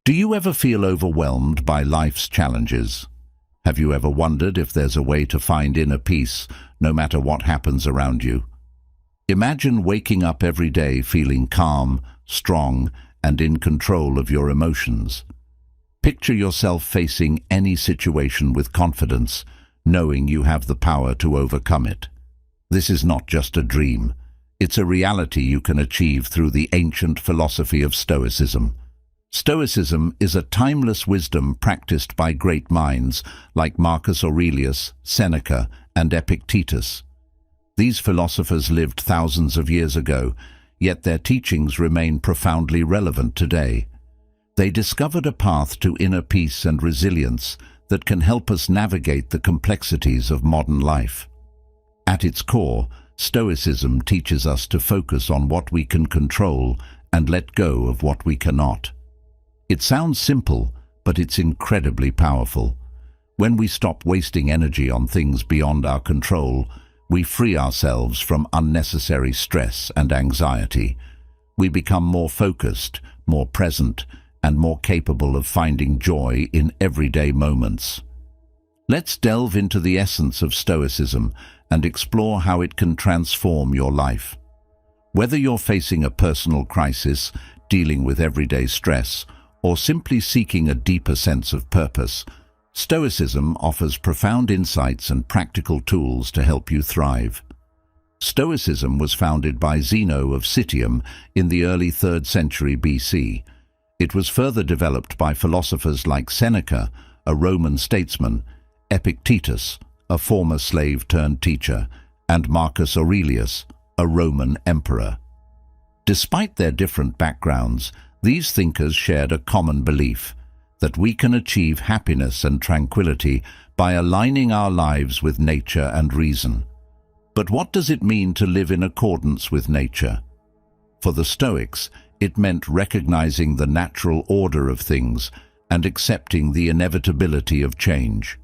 Do you ever feel overwhelmed by life's challenges? Have you ever wondered if there's a way to find inner peace, no matter what happens around you? Imagine waking up every day feeling calm, strong, and in control of your emotions. Picture yourself facing any situation with confidence, knowing you have the power to overcome it. This is not just a dream. It's a reality you can achieve through the ancient philosophy of Stoicism. Stoicism is a timeless wisdom practiced by great minds like Marcus Aurelius, Seneca, and Epictetus. These philosophers lived thousands of years ago, yet their teachings remain profoundly relevant today. They discovered a path to inner peace and resilience that can help us navigate the complexities of modern life. At its core, Stoicism teaches us to focus on what we can control and let go of what we cannot. It sounds simple, but it's incredibly powerful. When we stop wasting energy on things beyond our control, we free ourselves from unnecessary stress and anxiety. We become more focused, more present, and more capable of finding joy in everyday moments. Let's delve into the essence of Stoicism and explore how it can transform your life. Whether you're facing a personal crisis, dealing with everyday stress, or simply seeking a deeper sense of purpose, Stoicism offers profound insights and practical tools to help you thrive. Stoicism was founded by Zeno of Citium in the early 3rd century BC. It was further developed by philosophers like Seneca, a Roman statesman, Epictetus, a former slave-turned-teacher, and Marcus Aurelius, a Roman emperor. Despite their different backgrounds, these thinkers shared a common belief that we can achieve happiness and tranquility by aligning our lives with nature and reason. But what does it mean to live in accordance with nature? For the Stoics, it meant recognizing the natural order of things and accepting the inevitability of change.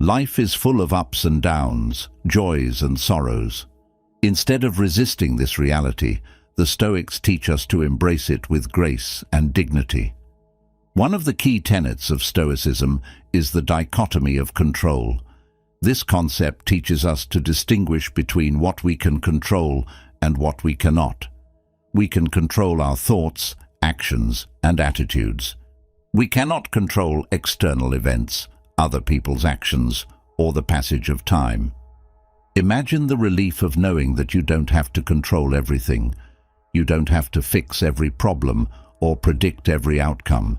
Life is full of ups and downs, joys and sorrows. Instead of resisting this reality, the Stoics teach us to embrace it with grace and dignity. One of the key tenets of Stoicism is the dichotomy of control. This concept teaches us to distinguish between what we can control and what we cannot. We can control our thoughts, actions, and attitudes. We cannot control external events, other people's actions, or the passage of time. Imagine the relief of knowing that you don't have to control everything. You don't have to fix every problem or predict every outcome.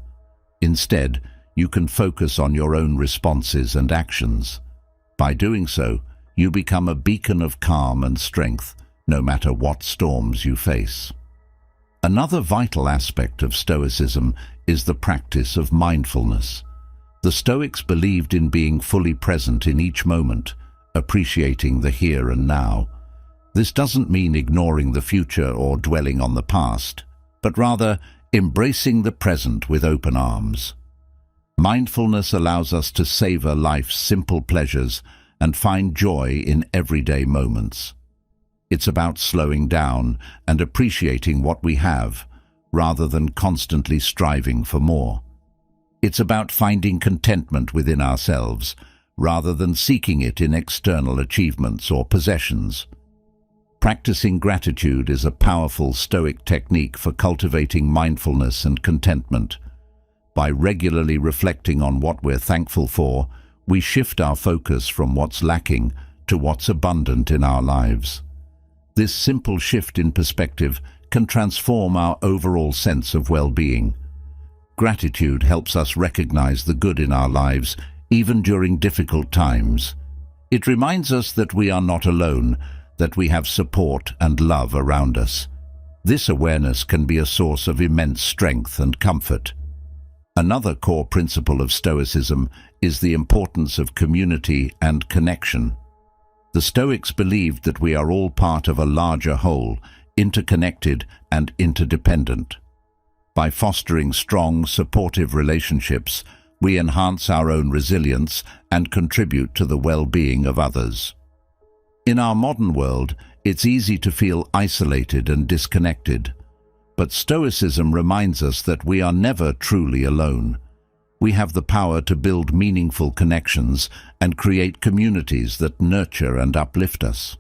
Instead, you can focus on your own responses and actions. By doing so, you become a beacon of calm and strength, no matter what storms you face. Another vital aspect of Stoicism is the practice of mindfulness. The Stoics believed in being fully present in each moment, appreciating the here and now. This doesn't mean ignoring the future or dwelling on the past, but rather embracing the present with open arms. Mindfulness allows us to savor life's simple pleasures and find joy in everyday moments. It's about slowing down and appreciating what we have, rather than constantly striving for more. It's about finding contentment within ourselves, rather than seeking it in external achievements or possessions. Practicing gratitude is a powerful Stoic technique for cultivating mindfulness and contentment. By regularly reflecting on what we're thankful for, we shift our focus from what's lacking to what's abundant in our lives. This simple shift in perspective can transform our overall sense of well-being. Gratitude helps us recognize the good in our lives, even during difficult times. It reminds us that we are not alone, that we have support and love around us. This awareness can be a source of immense strength and comfort. Another core principle of Stoicism is the importance of community and connection. The Stoics believed that we are all part of a larger whole, interconnected and interdependent. By fostering strong, supportive relationships, we enhance our own resilience and contribute to the well-being of others. In our modern world, it's easy to feel isolated and disconnected. But Stoicism reminds us that we are never truly alone. We have the power to build meaningful connections and create communities that nurture and uplift us.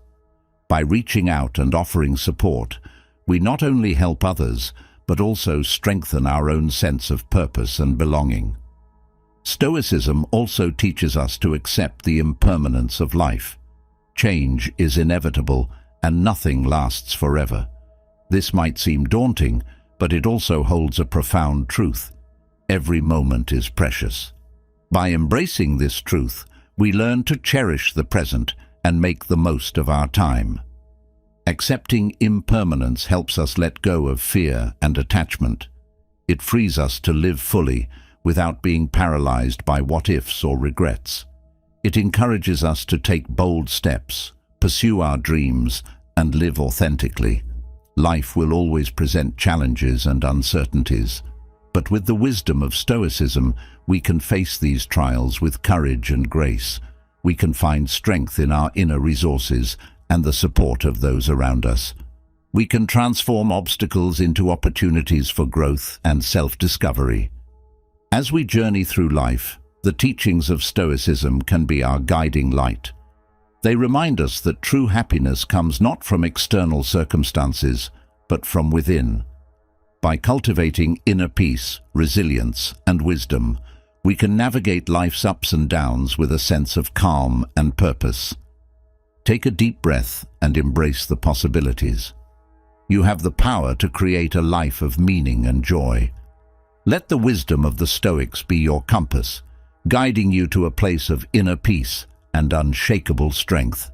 By reaching out and offering support, we not only help others, but also strengthen our own sense of purpose and belonging. Stoicism also teaches us to accept the impermanence of life. Change is inevitable, and nothing lasts forever. This might seem daunting, but it also holds a profound truth. Every moment is precious. By embracing this truth, we learn to cherish the present and make the most of our time. Accepting impermanence helps us let go of fear and attachment. It frees us to live fully without being paralyzed by what-ifs or regrets. It encourages us to take bold steps, pursue our dreams, and live authentically. Life will always present challenges and uncertainties, but with the wisdom of Stoicism, we can face these trials with courage and grace. We can find strength in our inner resources and the support of those around us. We can transform obstacles into opportunities for growth and self-discovery. As we journey through life, the teachings of Stoicism can be our guiding light. They remind us that true happiness comes not from external circumstances, but from within. By cultivating inner peace, resilience, and wisdom, we can navigate life's ups and downs with a sense of calm and purpose. Take a deep breath and embrace the possibilities. You have the power to create a life of meaning and joy. Let the wisdom of the Stoics be your compass, guiding you to a place of inner peace and unshakable strength.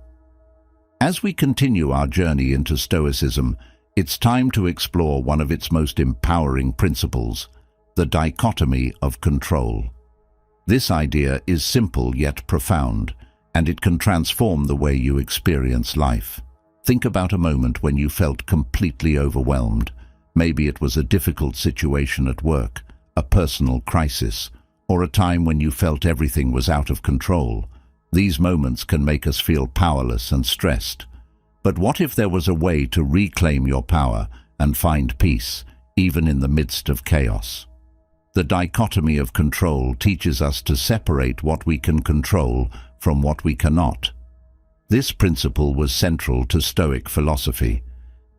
As we continue our journey into Stoicism, it's time to explore one of its most empowering principles, the dichotomy of control. This idea is simple yet profound, and it can transform the way you experience life. Think about a moment when you felt completely overwhelmed. Maybe it was a difficult situation at work, a personal crisis, or a time when you felt everything was out of control. These moments can make us feel powerless and stressed. But what if there was a way to reclaim your power and find peace, even in the midst of chaos? The dichotomy of control teaches us to separate what we can control from what we cannot. This principle was central to Stoic philosophy.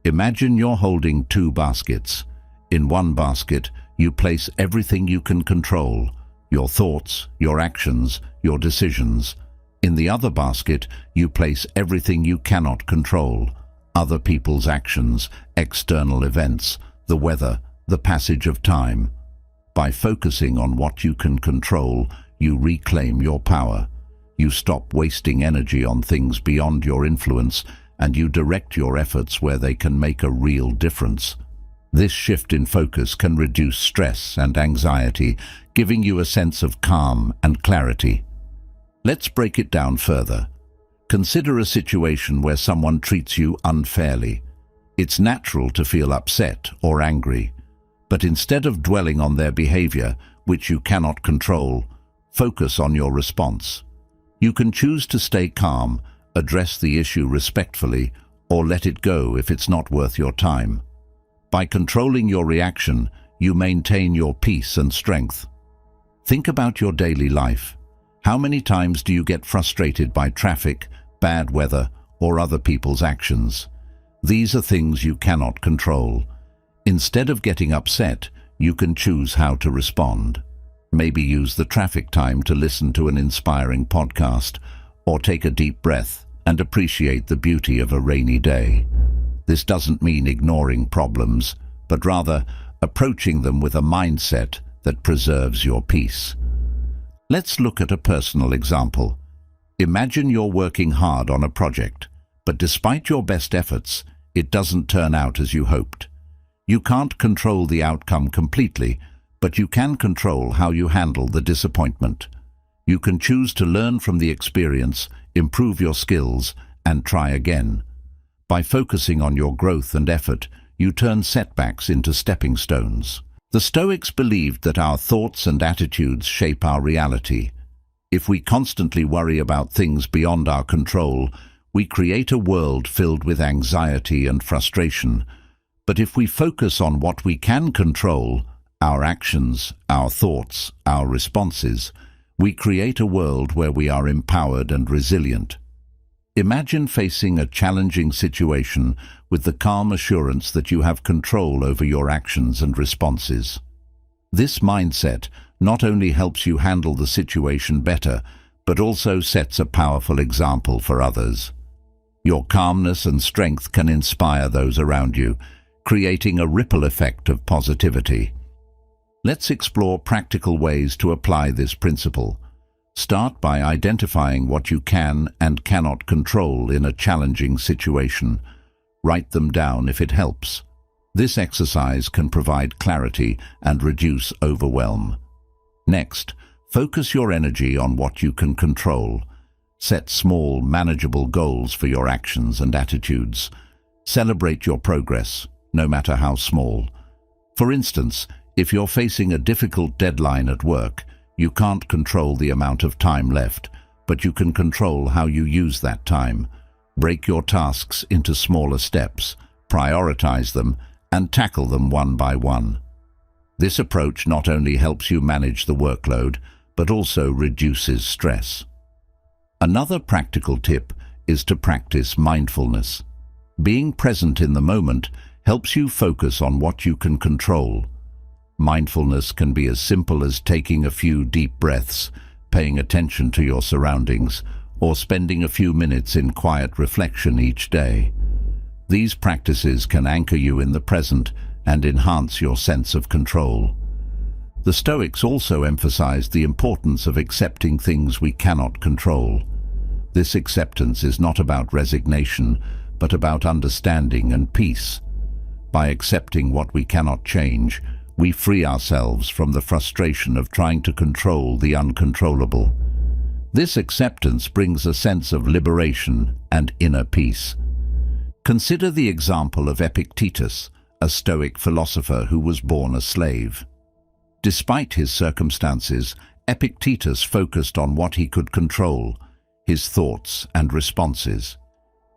Imagine you're holding two baskets. In one basket, you place everything you can control, your thoughts, your actions, your decisions. In the other basket, you place everything you cannot control, other people's actions, external events, the weather, the passage of time. By focusing on what you can control, you reclaim your power. You stop wasting energy on things beyond your influence, and you direct your efforts where they can make a real difference. This shift in focus can reduce stress and anxiety, giving you a sense of calm and clarity. Let's break it down further. Consider a situation where someone treats you unfairly. It's natural to feel upset or angry, but instead of dwelling on their behavior, which you cannot control, focus on your response. You can choose to stay calm, address the issue respectfully, or let it go if it's not worth your time. By controlling your reaction, you maintain your peace and strength. Think about your daily life. How many times do you get frustrated by traffic, bad weather, or other people's actions? These are things you cannot control. Instead of getting upset, you can choose how to respond. Maybe use the traffic time to listen to an inspiring podcast, or take a deep breath and appreciate the beauty of a rainy day. This doesn't mean ignoring problems, but rather approaching them with a mindset that preserves your peace. Let's look at a personal example. Imagine you're working hard on a project, but despite your best efforts, it doesn't turn out as you hoped. You can't control the outcome completely, but you can control how you handle the disappointment. You can choose to learn from the experience, improve your skills, and try again. By focusing on your growth and effort, you turn setbacks into stepping stones. The Stoics believed that our thoughts and attitudes shape our reality. If we constantly worry about things beyond our control, we create a world filled with anxiety and frustration. But if we focus on what we can control, our actions, our thoughts, our responses, we create a world where we are empowered and resilient. Imagine facing a challenging situation with the calm assurance that you have control over your actions and responses. This mindset not only helps you handle the situation better, but also sets a powerful example for others. Your calmness and strength can inspire those around you, creating a ripple effect of positivity. Let's explore practical ways to apply this principle. Start by identifying what you can and cannot control in a challenging situation. Write them down if it helps. This exercise can provide clarity and reduce overwhelm. Next, focus your energy on what you can control. Set small, manageable goals for your actions and attitudes. Celebrate your progress, no matter how small. For instance, if you're facing a difficult deadline at work, you can't control the amount of time left, but you can control how you use that time. Break your tasks into smaller steps, prioritize them, and tackle them one by one. This approach not only helps you manage the workload, but also reduces stress. Another practical tip is to practice mindfulness. Being present in the moment helps you focus on what you can control. Mindfulness can be as simple as taking a few deep breaths, paying attention to your surroundings, or spending a few minutes in quiet reflection each day. These practices can anchor you in the present and enhance your sense of control. The Stoics also emphasized the importance of accepting things we cannot control. This acceptance is not about resignation, but about understanding and peace. By accepting what we cannot change, we free ourselves from the frustration of trying to control the uncontrollable. This acceptance brings a sense of liberation and inner peace. Consider the example of Epictetus, a Stoic philosopher who was born a slave. Despite his circumstances, Epictetus focused on what he could control, his thoughts and responses.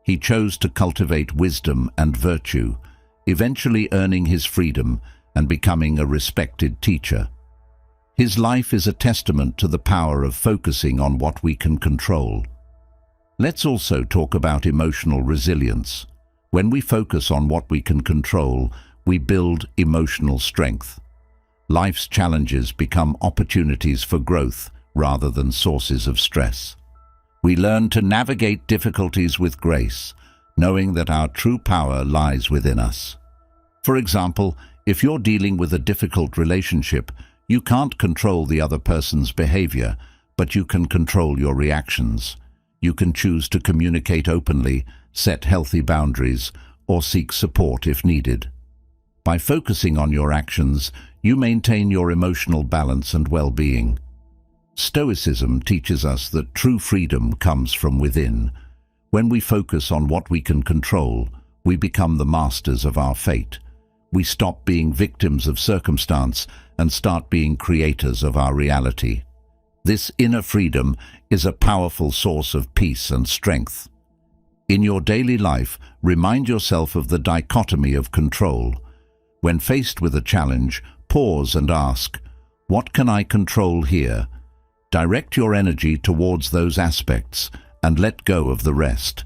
He chose to cultivate wisdom and virtue, eventually earning his freedom and becoming a respected teacher. His life is a testament to the power of focusing on what we can control. Let's also talk about emotional resilience. When we focus on what we can control, we build emotional strength. Life's challenges become opportunities for growth rather than sources of stress. We learn to navigate difficulties with grace, knowing that our true power lies within us. For example, if you're dealing with a difficult relationship, you can't control the other person's behavior, but you can control your reactions. You can choose to communicate openly, set healthy boundaries, or seek support if needed. By focusing on your actions, you maintain your emotional balance and well-being. Stoicism teaches us that true freedom comes from within. When we focus on what we can control, we become the masters of our fate. We stop being victims of circumstance and start being creators of our reality. This inner freedom is a powerful source of peace and strength. In your daily life, remind yourself of the dichotomy of control. When faced with a challenge, pause and ask, "What can I control here?" Direct your energy towards those aspects and let go of the rest.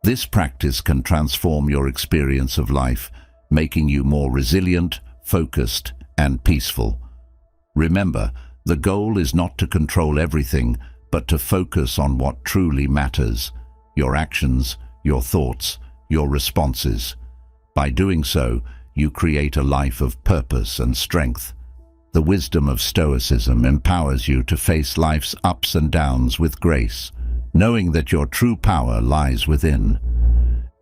This practice can transform your experience of life, making you more resilient, focused, and peaceful. Remember, the goal is not to control everything, but to focus on what truly matters: your actions, your thoughts, your responses. By doing so, you create a life of purpose and strength. The wisdom of Stoicism empowers you to face life's ups and downs with grace, knowing that your true power lies within.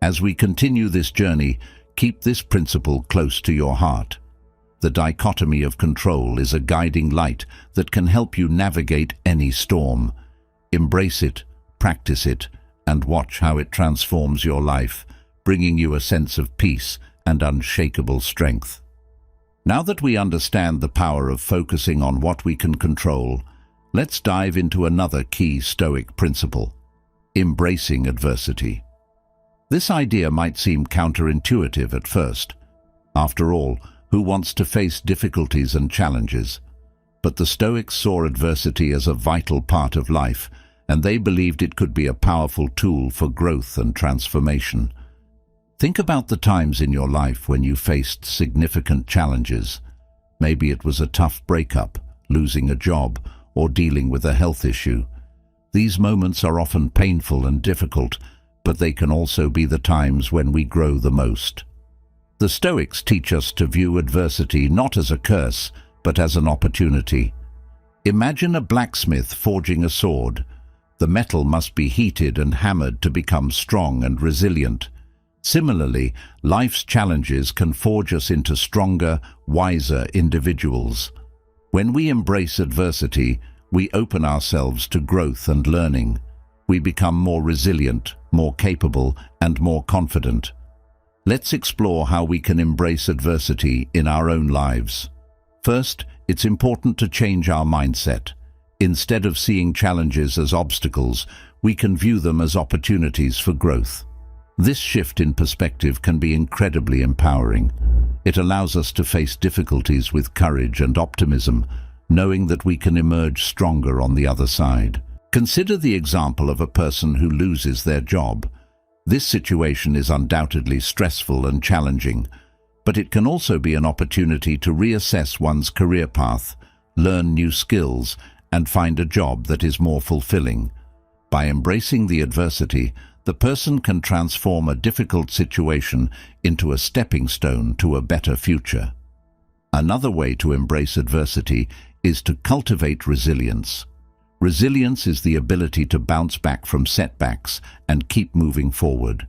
As we continue this journey, keep this principle close to your heart. The dichotomy of control is a guiding light that can help you navigate any storm. Embrace it, practice it, and watch how it transforms your life, bringing you a sense of peace and unshakable strength. Now that we understand the power of focusing on what we can control, let's dive into another key Stoic principle: embracing adversity. This idea might seem counterintuitive at first. After all, who wants to face difficulties and challenges? But the Stoics saw adversity as a vital part of life, and they believed it could be a powerful tool for growth and transformation. Think about the times in your life when you faced significant challenges. Maybe it was a tough breakup, losing a job, or dealing with a health issue. These moments are often painful and difficult, but they can also be the times when we grow the most. The Stoics teach us to view adversity not as a curse, but as an opportunity. Imagine a blacksmith forging a sword. The metal must be heated and hammered to become strong and resilient. Similarly, life's challenges can forge us into stronger, wiser individuals. When we embrace adversity, we open ourselves to growth and learning. We become more resilient, more capable, and more confident. Let's explore how we can embrace adversity in our own lives. First, it's important to change our mindset. Instead of seeing challenges as obstacles, we can view them as opportunities for growth. This shift in perspective can be incredibly empowering. It allows us to face difficulties with courage and optimism, knowing that we can emerge stronger on the other side. Consider the example of a person who loses their job. This situation is undoubtedly stressful and challenging, but it can also be an opportunity to reassess one's career path, learn new skills, and find a job that is more fulfilling. By embracing the adversity, the person can transform a difficult situation into a stepping stone to a better future. Another way to embrace adversity is to cultivate resilience. Resilience is the ability to bounce back from setbacks and keep moving forward.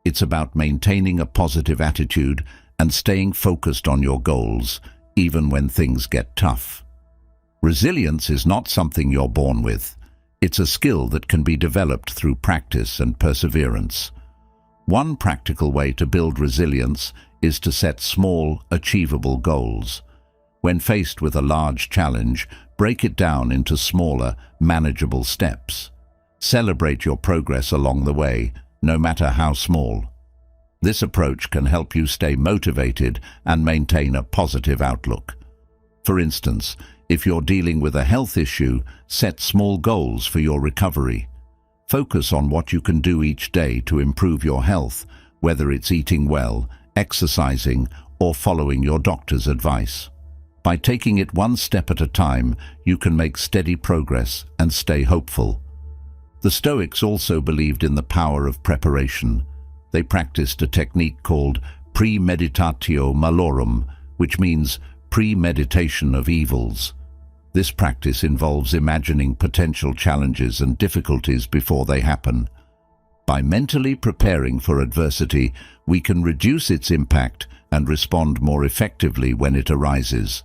It's about maintaining a positive attitude and staying focused on your goals, even when things get tough. Resilience is not something you're born with. It's a skill that can be developed through practice and perseverance. One practical way to build resilience is to set small, achievable goals. When faced with a large challenge, break it down into smaller, manageable steps. Celebrate your progress along the way, no matter how small. This approach can help you stay motivated and maintain a positive outlook. For instance, if you're dealing with a health issue, set small goals for your recovery. Focus on what you can do each day to improve your health, whether it's eating well, exercising, or following your doctor's advice. By taking it one step at a time, you can make steady progress and stay hopeful. The Stoics also believed in the power of preparation. They practiced a technique called premeditatio malorum, which means premeditation of evils. This practice involves imagining potential challenges and difficulties before they happen. By mentally preparing for adversity, we can reduce its impact and respond more effectively when it arises.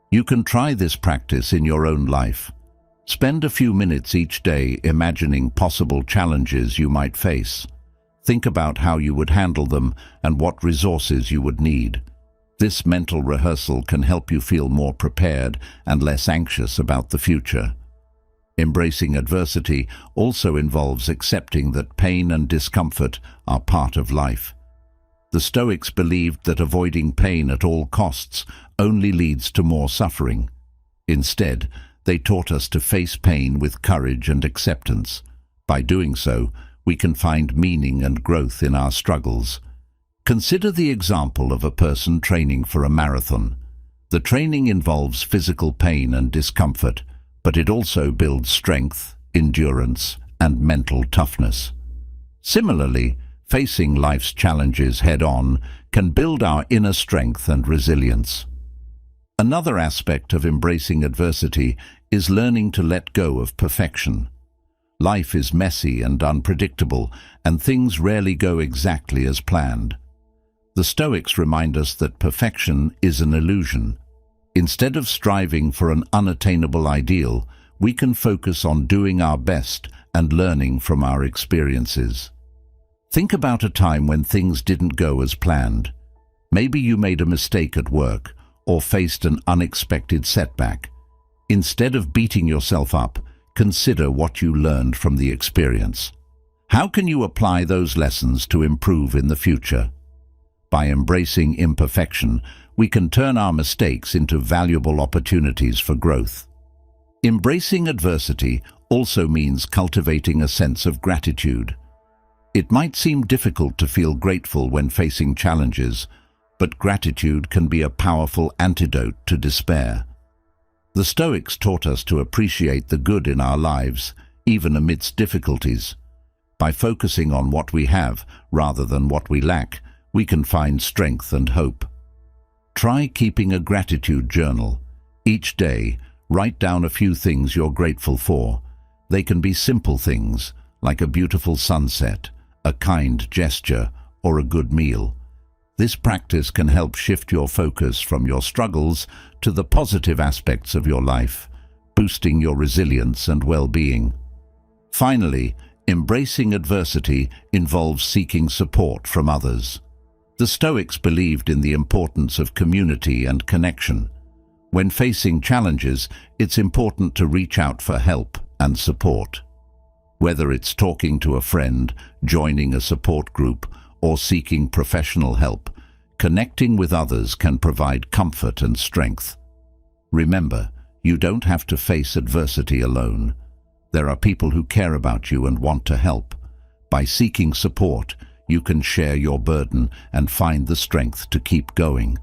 You can try this practice in your own life. Spend a few minutes each day imagining possible challenges you might face. Think about how you would handle them and what resources you would need. This mental rehearsal can help you feel more prepared and less anxious about the future. Embracing adversity also involves accepting that pain and discomfort are part of life. The Stoics believed that avoiding pain at all costs only leads to more suffering. Instead, they taught us to face pain with courage and acceptance. By doing so, we can find meaning and growth in our struggles. Consider the example of a person training for a marathon. The training involves physical pain and discomfort, but it also builds strength, endurance, and mental toughness. Similarly, facing life's challenges head-on can build our inner strength and resilience. Another aspect of embracing adversity is learning to let go of perfection. Life is messy and unpredictable, and things rarely go exactly as planned. The Stoics remind us that perfection is an illusion. Instead of striving for an unattainable ideal, we can focus on doing our best and learning from our experiences. Think about a time when things didn't go as planned. Maybe you made a mistake at work or faced an unexpected setback. Instead of beating yourself up, consider what you learned from the experience. How can you apply those lessons to improve in the future? by embracing imperfection, we can turn our mistakes into valuable opportunities for growth. Embracing adversity also means cultivating a sense of gratitude. It might seem difficult to feel grateful when facing challenges, but gratitude can be a powerful antidote to despair. The Stoics taught us to appreciate the good in our lives, even amidst difficulties. By focusing on what we have rather than what we lack, we can find strength and hope. Try keeping a gratitude journal. Each day, write down a few things you're grateful for. They can be simple things, like a beautiful sunset, a kind gesture, or a good meal. This practice can help shift your focus from your struggles to the positive aspects of your life, boosting your resilience and well-being. Finally, embracing adversity involves seeking support from others. The Stoics believed in the importance of community and connection. When facing challenges, it's important to reach out for help and support. Whether it's talking to a friend, joining a support group, or seeking professional help, connecting with others can provide comfort and strength. Remember, you don't have to face adversity alone. There are people who care about you and want to help. By seeking support, you can share your burden and find the strength to keep going.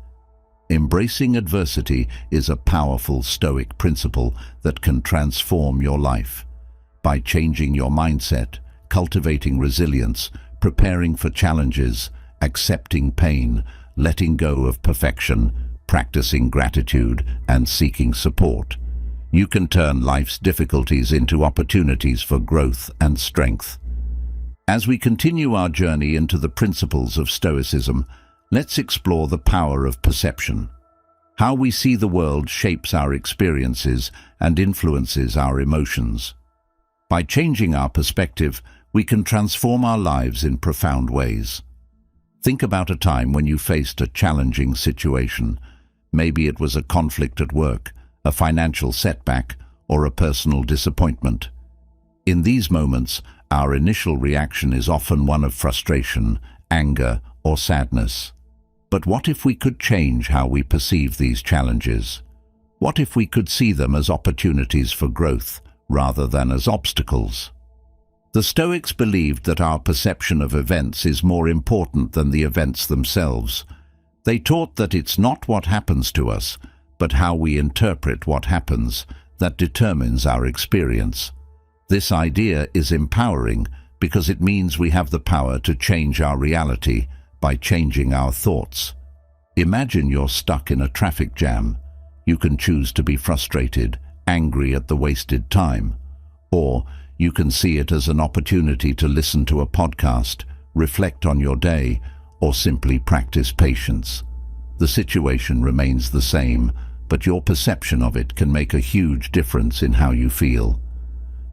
Embracing adversity is a powerful Stoic principle that can transform your life. By changing your mindset, cultivating resilience, preparing for challenges, accepting pain, letting go of perfection, practicing gratitude, and seeking support, you can turn life's difficulties into opportunities for growth and strength. As we continue our journey into the principles of Stoicism, let's explore the power of perception. How we see the world shapes our experiences and influences our emotions. By changing our perspective, we can transform our lives in profound ways. Think about a time when you faced a challenging situation. Maybe it was a conflict at work, a financial setback, or a personal disappointment. In these moments, our initial reaction is often one of frustration, anger, or sadness. But what if we could change how we perceive these challenges? What if we could see them as opportunities for growth rather than as obstacles? The Stoics believed that our perception of events is more important than the events themselves. They taught that it's not what happens to us, but how we interpret what happens that determines our experience. This idea is empowering because it means we have the power to change our reality by changing our thoughts. Imagine you're stuck in a traffic jam. You can choose to be frustrated, angry at the wasted time, or you can see it as an opportunity to listen to a podcast, reflect on your day, or simply practice patience. The situation remains the same, but your perception of it can make a huge difference in how you feel.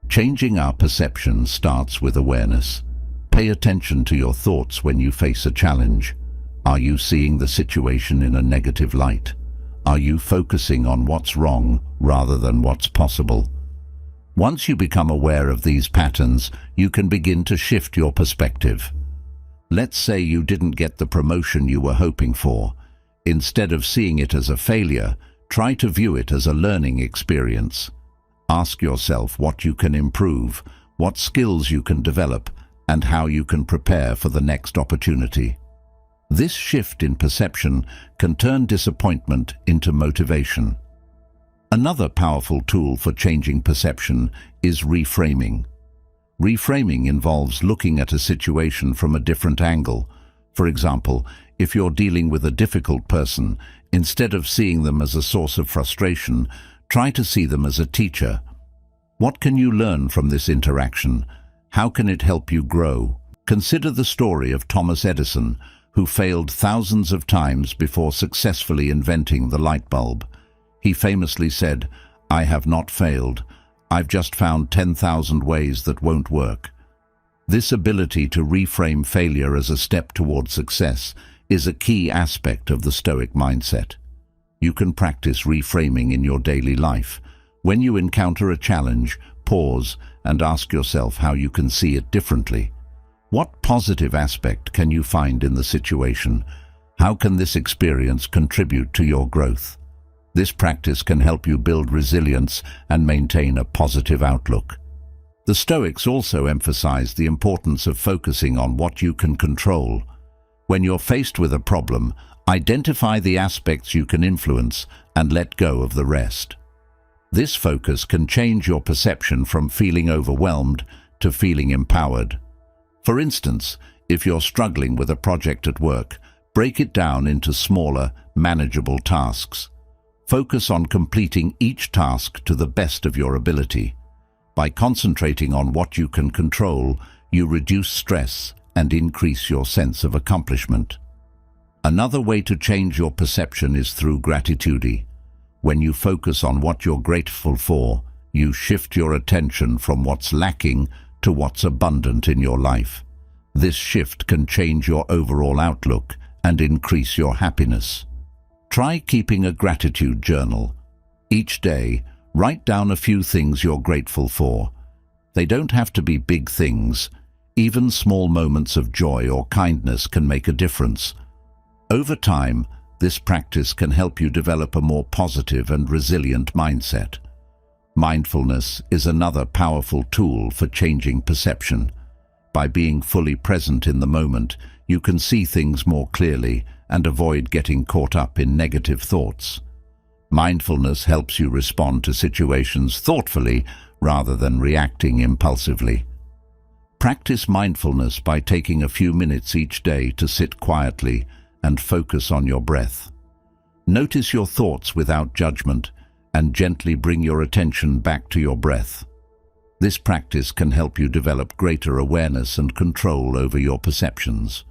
Changing our perception starts with awareness. Pay attention to your thoughts when you face a challenge. Are you seeing the situation in a negative light? Are you focusing on what's wrong rather than what's possible? Once you become aware of these patterns, you can begin to shift your perspective. Let's say you didn't get the promotion you were hoping for. Instead of seeing it as a failure, try to view it as a learning experience. Ask yourself what you can improve, what skills you can develop, and how you can prepare for the next opportunity. This shift in perception can turn disappointment into motivation. Another powerful tool for changing perception is reframing. Reframing involves looking at a situation from a different angle. For example, if you're dealing with a difficult person, instead of seeing them as a source of frustration, try to see them as a teacher. What can you learn from this interaction? How can it help you grow? Consider the story of Thomas Edison, who failed thousands of times before successfully inventing the light bulb. He famously said, "I have not failed. I've just found 10,000 ways that won't work." This ability to reframe failure as a step toward success is a key aspect of the Stoic mindset. You can practice reframing in your daily life. When you encounter a challenge, pause and ask yourself how you can see it differently. What positive aspect can you find in the situation? How can this experience contribute to your growth? This practice can help you build resilience and maintain a positive outlook. The Stoics also emphasize the importance of focusing on what you can control. When you're faced with a problem, identify the aspects you can influence and let go of the rest. This focus can change your perception from feeling overwhelmed to feeling empowered. For instance, if you're struggling with a project at work, break it down into smaller, manageable tasks. Focus on completing each task to the best of your ability. By concentrating on what you can control, you reduce stress and increase your sense of accomplishment. Another way to change your perception is through gratitude. When you focus on what you're grateful for, you shift your attention from what's lacking to what's abundant in your life. This shift can change your overall outlook and increase your happiness. Try keeping a gratitude journal. Each day, write down a few things you're grateful for. They don't have to be big things. Even small moments of joy or kindness can make a difference. Over time, this practice can help you develop a more positive and resilient mindset. Mindfulness is another powerful tool for changing perception. By being fully present in the moment, you can see things more clearly and avoid getting caught up in negative thoughts. Mindfulness helps you respond to situations thoughtfully rather than reacting impulsively. Practice mindfulness by taking a few minutes each day to sit quietly and focus on your breath. Notice your thoughts without judgment and gently bring your attention back to your breath. This practice can help you develop greater awareness and control over your perceptions.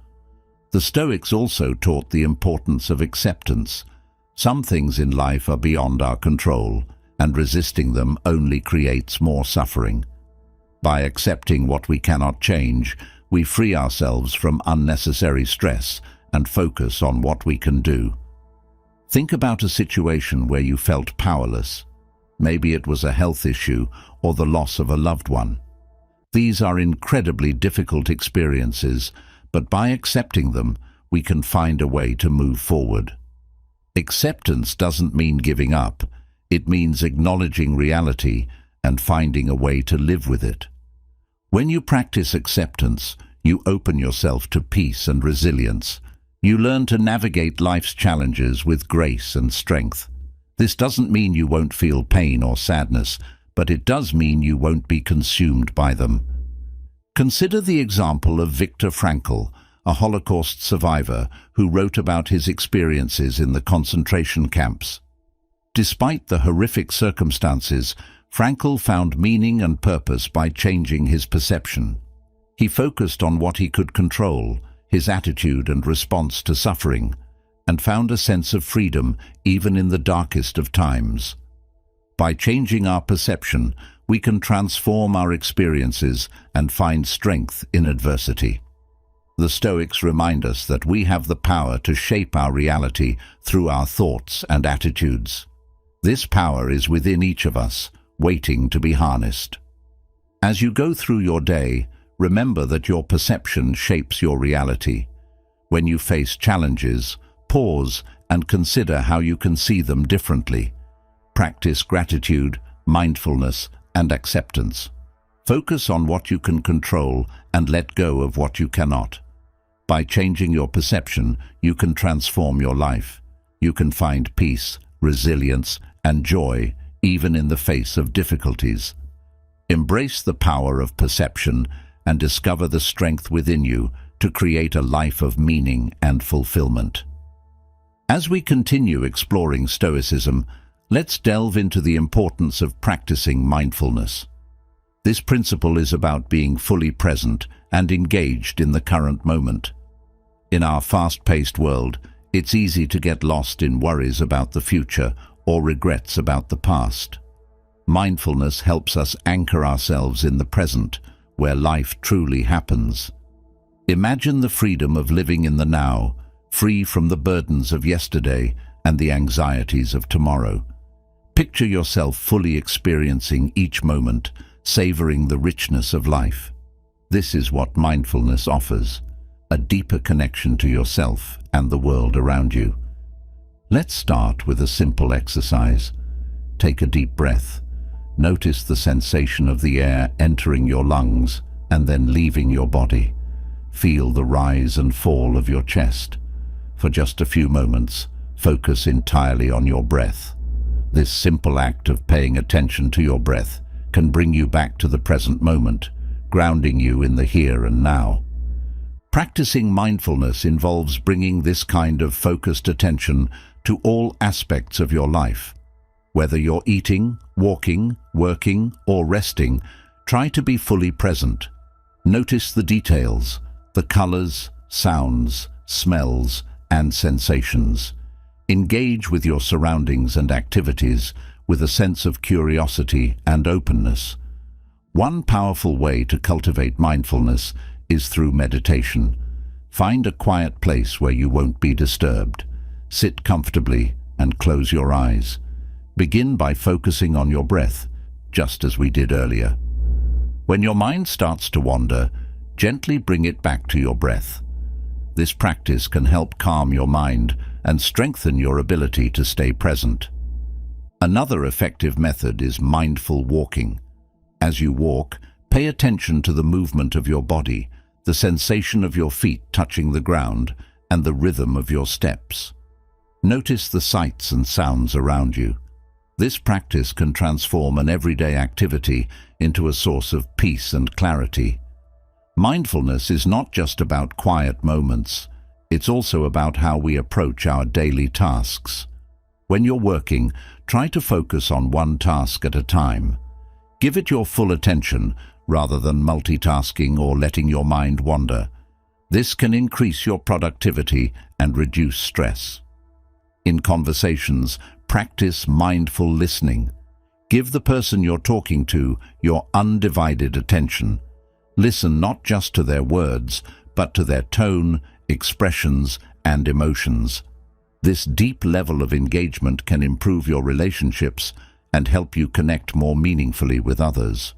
The Stoics also taught the importance of acceptance. Some things in life are beyond our control, and resisting them only creates more suffering. By accepting what we cannot change, we free ourselves from unnecessary stress and focus on what we can do. Think about a situation where you felt powerless. Maybe it was a health issue or the loss of a loved one. These are incredibly difficult experiences, but by accepting them, we can find a way to move forward. Acceptance doesn't mean giving up. It means acknowledging reality and finding a way to live with it. When you practice acceptance, you open yourself to peace and resilience. You learn to navigate life's challenges with grace and strength. This doesn't mean you won't feel pain or sadness, but it does mean you won't be consumed by them. Consider the example of Viktor Frankl, a Holocaust survivor who wrote about his experiences in the concentration camps. Despite the horrific circumstances, Frankl found meaning and purpose by changing his perception. He focused on what he could control, his attitude and response to suffering, and found a sense of freedom even in the darkest of times. By changing our perception, we can transform our experiences and find strength in adversity. The Stoics remind us that we have the power to shape our reality through our thoughts and attitudes. This power is within each of us, waiting to be harnessed. As you go through your day, remember that your perception shapes your reality. When you face challenges, pause and consider how you can see them differently. Practice gratitude, mindfulness, and acceptance. Focus on what you can control and let go of what you cannot. By changing your perception, you can transform your life. You can find peace, resilience, and joy even in the face of difficulties. Embrace the power of perception and discover the strength within you to create a life of meaning and fulfillment. As we continue exploring Stoicism, let's delve into the importance of practicing mindfulness. This principle is about being fully present and engaged in the current moment. In our fast-paced world, it's easy to get lost in worries about the future or regrets about the past. Mindfulness helps us anchor ourselves in the present, where life truly happens. Imagine the freedom of living in the now, free from the burdens of yesterday and the anxieties of tomorrow. Picture yourself fully experiencing each moment, savoring the richness of life. This is what mindfulness offers, a deeper connection to yourself and the world around you. Let's start with a simple exercise. Take a deep breath. Notice the sensation of the air entering your lungs and then leaving your body. Feel the rise and fall of your chest. For just a few moments, focus entirely on your breath. This simple act of paying attention to your breath can bring you back to the present moment, grounding you in the here and now. Practicing mindfulness involves bringing this kind of focused attention to all aspects of your life. Whether you're eating, walking, working, or resting, try to be fully present. Notice the details, the colors, sounds, smells, and sensations. Engage with your surroundings and activities with a sense of curiosity and openness. One powerful way to cultivate mindfulness is through meditation. Find a quiet place where you won't be disturbed. Sit comfortably and close your eyes. Begin by focusing on your breath, just as we did earlier. When your mind starts to wander, gently bring it back to your breath. This practice can help calm your mind and strengthen your ability to stay present. Another effective method is mindful walking. As you walk, pay attention to the movement of your body, the sensation of your feet touching the ground, and the rhythm of your steps. Notice the sights and sounds around you. This practice can transform an everyday activity into a source of peace and clarity. Mindfulness is not just about quiet moments. It's also about how we approach our daily tasks. When you're working, try to focus on one task at a time. Give it your full attention rather than multitasking or letting your mind wander. This can increase your productivity and reduce stress. In conversations, practice mindful listening. Give the person you're talking to your undivided attention. Listen not just to their words, but to their tone, expressions, and emotions. This deep level of engagement can improve your relationships and help you connect more meaningfully with others.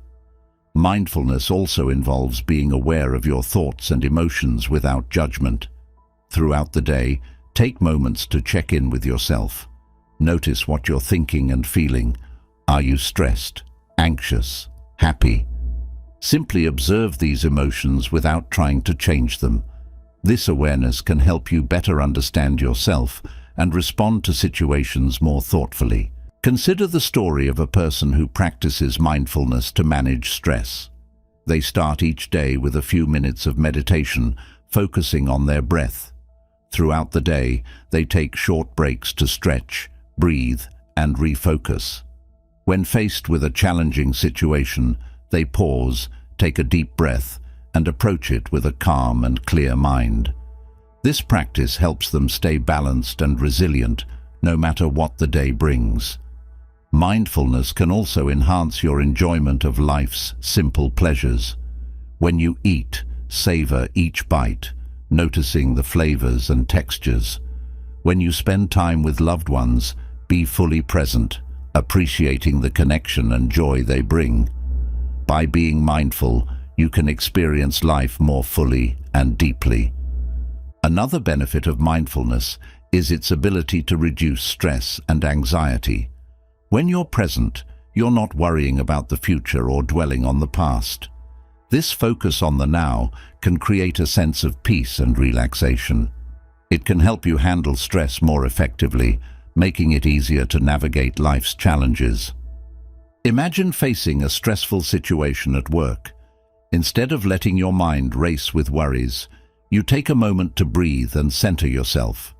Mindfulness also involves being aware of your thoughts and emotions without judgment. Throughout the day, take moments to check in with yourself. Notice what you're thinking and feeling. Are you stressed, anxious, happy? Simply observe these emotions without trying to change them. This awareness can help you better understand yourself and respond to situations more thoughtfully. Consider the story of a person who practices mindfulness to manage stress. They start each day with a few minutes of meditation, focusing on their breath. Throughout the day, they take short breaks to stretch, breathe, and refocus. When faced with a challenging situation, they pause, take a deep breath, and approach it with a calm and clear mind. This practice helps them stay balanced and resilient, no matter what the day brings. Mindfulness can also enhance your enjoyment of life's simple pleasures. When you eat, savor each bite, noticing the flavors and textures. When you spend time with loved ones, be fully present, appreciating the connection and joy they bring. By being mindful, you can experience life more fully and deeply. Another benefit of mindfulness is its ability to reduce stress and anxiety. When you're present, you're not worrying about the future or dwelling on the past. This focus on the now can create a sense of peace and relaxation. It can help you handle stress more effectively, making it easier to navigate life's challenges. Imagine facing a stressful situation at work. Instead of letting your mind race with worries, you take a moment to breathe and center yourself.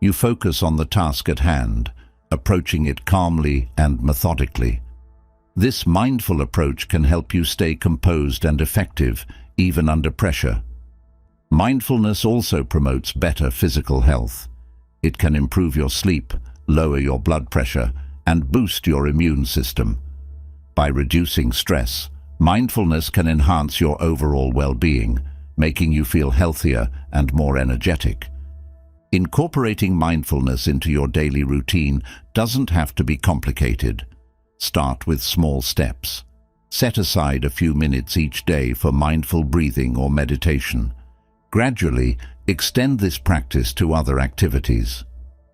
You focus on the task at hand, approaching it calmly and methodically. This mindful approach can help you stay composed and effective, even under pressure. Mindfulness also promotes better physical health. It can improve your sleep, lower your blood pressure, and boost your immune system. By reducing stress, mindfulness can enhance your overall well-being, making you feel healthier and more energetic. Incorporating mindfulness into your daily routine doesn't have to be complicated. Start with small steps. Set aside a few minutes each day for mindful breathing or meditation. Gradually, Extend this practice to other activities.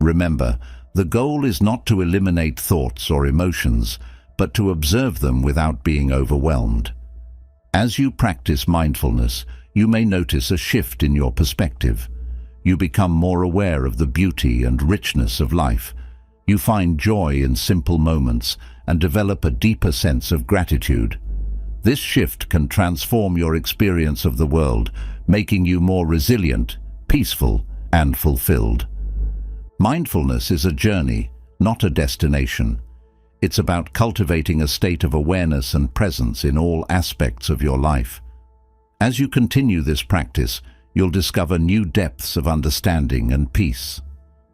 Remember, the goal is not to eliminate thoughts or emotions, but to observe them without being overwhelmed. As you practice mindfulness, you may notice a shift in your perspective. You become more aware of the beauty and richness of life. You find joy in simple moments and develop a deeper sense of gratitude. This shift can transform your experience of the world, making you more resilient, peaceful, and fulfilled. Mindfulness is a journey, not a destination. It's about cultivating a state of awareness and presence in all aspects of your life. As you continue this practice, you'll discover new depths of understanding and peace.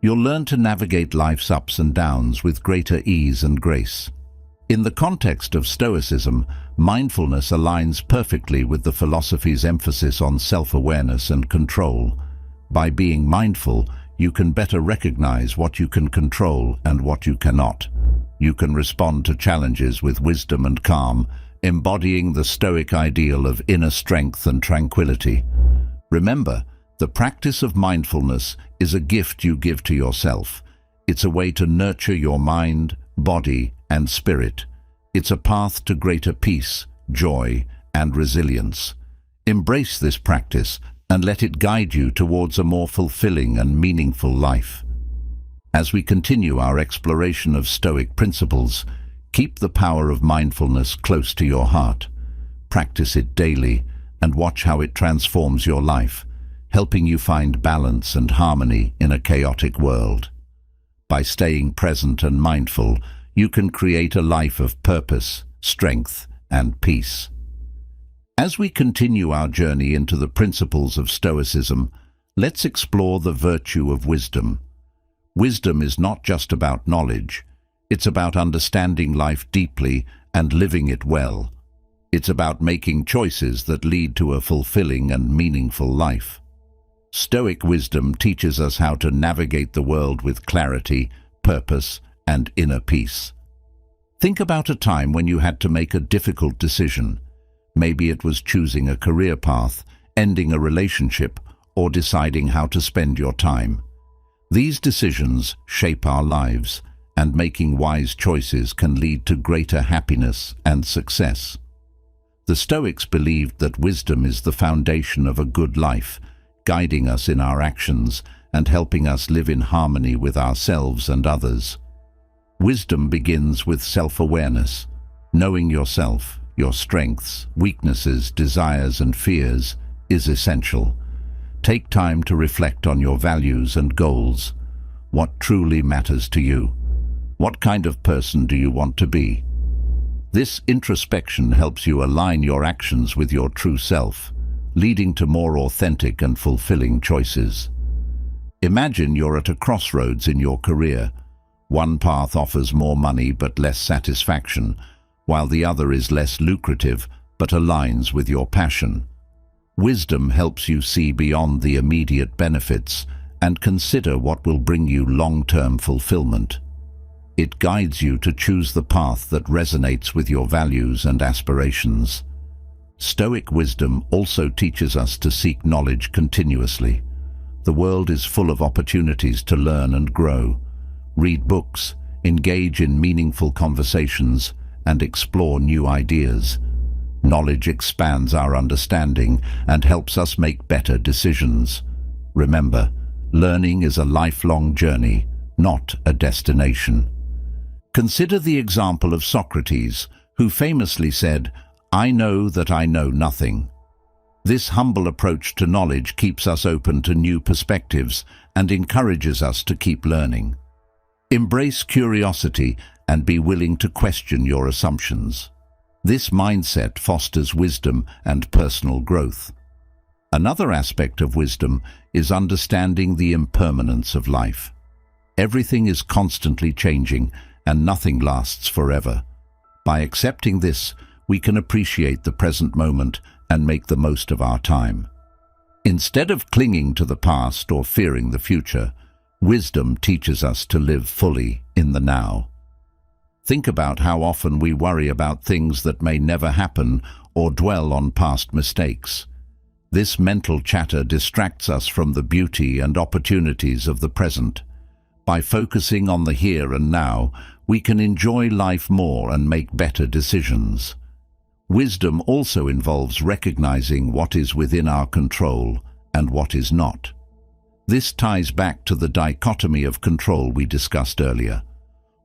You'll learn to navigate life's ups and downs with greater ease and grace. In the context of Stoicism, mindfulness aligns perfectly with the philosophy's emphasis on self-awareness and control. By being mindful, you can better recognize what you can control and what you cannot. You can respond to challenges with wisdom and calm, embodying the Stoic ideal of inner strength and tranquility. Remember, the practice of mindfulness is a gift you give to yourself. It's a way to nurture your mind, body, and spirit. It's a path to greater peace, joy, and resilience. Embrace this practice and let it guide you towards a more fulfilling and meaningful life. As we continue our exploration of Stoic principles, keep the power of mindfulness close to your heart. Practice it daily and watch how it transforms your life, helping you find balance and harmony in a chaotic world. By staying present and mindful, you can create a life of purpose, strength, and peace. As we continue our journey into the principles of Stoicism, let's explore the virtue of wisdom. Wisdom is not just about knowledge. It's about understanding life deeply and living it well. It's about making choices that lead to a fulfilling and meaningful life. Stoic wisdom teaches us how to navigate the world with clarity, purpose, and inner peace. Think about a time when you had to make a difficult decision. Maybe it was choosing a career path, ending a relationship, or deciding how to spend your time. These decisions shape our lives, and making wise choices can lead to greater happiness and success. The Stoics believed that wisdom is the foundation of a good life, guiding us in our actions and helping us live in harmony with ourselves and others. Wisdom begins with self-awareness. Knowing yourself, your strengths, weaknesses, desires, and fears is essential. Take time to reflect on your values and goals. What truly matters to you? What kind of person do you want to be? This introspection helps you align your actions with your true self, leading to more authentic and fulfilling choices. Imagine you're at a crossroads in your career. One path offers more money but less satisfaction, while the other is less lucrative but aligns with your passion. Wisdom helps you see beyond the immediate benefits and consider what will bring you long-term fulfillment. It guides you to choose the path that resonates with your values and aspirations. Stoic wisdom also teaches us to seek knowledge continuously. The world is full of opportunities to learn and grow. Read books, engage in meaningful conversations, and explore new ideas. Knowledge expands our understanding and helps us make better decisions. Remember, learning is a lifelong journey, not a destination. Consider the example of Socrates, who famously said, "I know that I know nothing." This humble approach to knowledge keeps us open to new perspectives and encourages us to keep learning. Embrace curiosity and be willing to question your assumptions. This mindset fosters wisdom and personal growth. Another aspect of wisdom is understanding the impermanence of life. Everything is constantly changing, and nothing lasts forever. By accepting this, we can appreciate the present moment and make the most of our time. Instead of clinging to the past or fearing the future, wisdom teaches us to live fully in the now. Think about how often we worry about things that may never happen or dwell on past mistakes. This mental chatter distracts us from the beauty and opportunities of the present. By focusing on the here and now, we can enjoy life more and make better decisions. Wisdom also involves recognizing what is within our control and what is not. This ties back to the dichotomy of control we discussed earlier.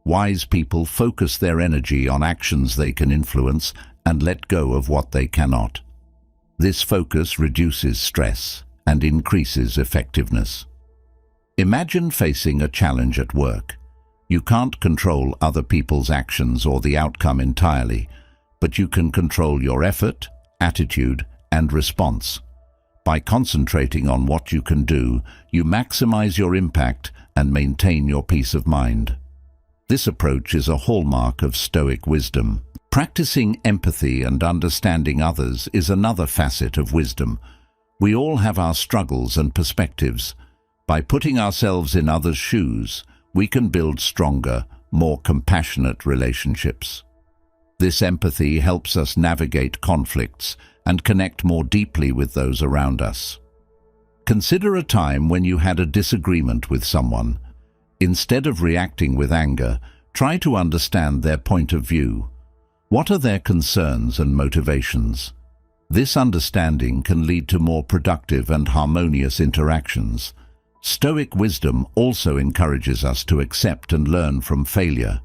Wise people focus their energy on actions they can influence and let go of what they cannot. This focus reduces stress and increases effectiveness. Imagine facing a challenge at work. You can't control other people's actions or the outcome entirely, but you can control your effort, attitude, and response. By concentrating on what you can do, you maximize your impact and maintain your peace of mind. This approach is a hallmark of Stoic wisdom. Practicing empathy and understanding others is another facet of wisdom. We all have our struggles and perspectives. By putting ourselves in others' shoes, we can build stronger, more compassionate relationships. This empathy helps us navigate conflicts and connect more deeply with those around us. Consider a time when you had a disagreement with someone. Instead of reacting with anger, try to understand their point of view. What are their concerns and motivations? This understanding can lead to more productive and harmonious interactions. Stoic wisdom also encourages us to accept and learn from failure.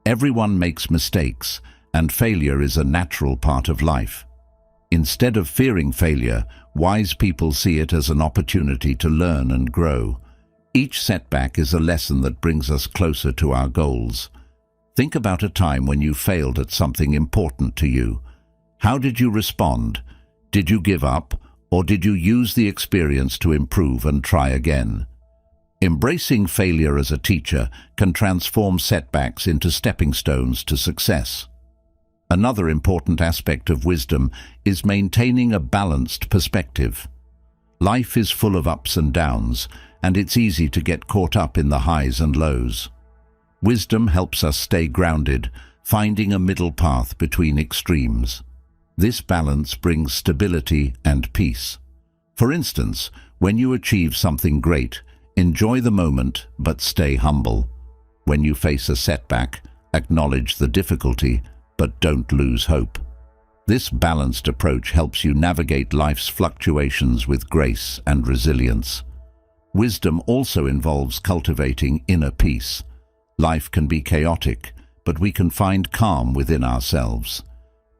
Everyone makes mistakes, and failure is a natural part of life. Instead of fearing failure, wise people see it as an opportunity to learn and grow. Each setback is a lesson that brings us closer to our goals. Think about a time when you failed at something important to you. How did you respond? Did you give up, or did you use the experience to improve and try again? Embracing failure as a teacher can transform setbacks into stepping stones to success. Another important aspect of wisdom is maintaining a balanced perspective. Life is full of ups and downs, and it's easy to get caught up in the highs and lows. Wisdom helps us stay grounded, finding a middle path between extremes. This balance brings stability and peace. For instance, when you achieve something great, enjoy the moment but stay humble. When you face a setback, acknowledge the difficulty but don't lose hope. This balanced approach helps you navigate life's fluctuations with grace and resilience. Wisdom also involves cultivating inner peace. Life can be chaotic, but we can find calm within ourselves.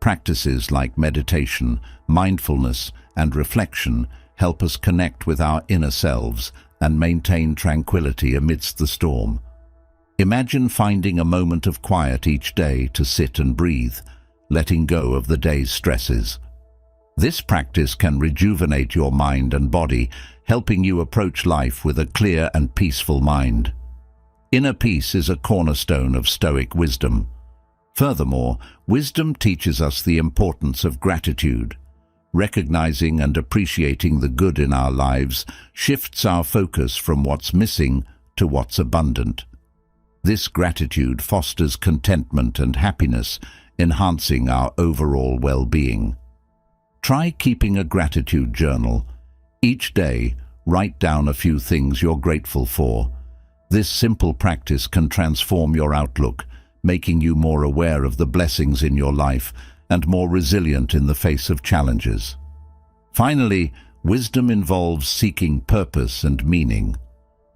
Practices like meditation, mindfulness, and reflection help us connect with our inner selves and maintain tranquility amidst the storm. Imagine finding a moment of quiet each day to sit and breathe, letting go of the day's stresses. This practice can rejuvenate your mind and body, helping you approach life with a clear and peaceful mind. Inner peace is a cornerstone of Stoic wisdom. Furthermore, wisdom teaches us the importance of gratitude. Recognizing and appreciating the good in our lives shifts our focus from what's missing to what's abundant. This gratitude fosters contentment and happiness, enhancing our overall well-being. Try keeping a gratitude journal. Each day, write down a few things you're grateful for. This simple practice can transform your outlook, making you more aware of the blessings in your life and more resilient in the face of challenges. Finally, wisdom involves seeking purpose and meaning.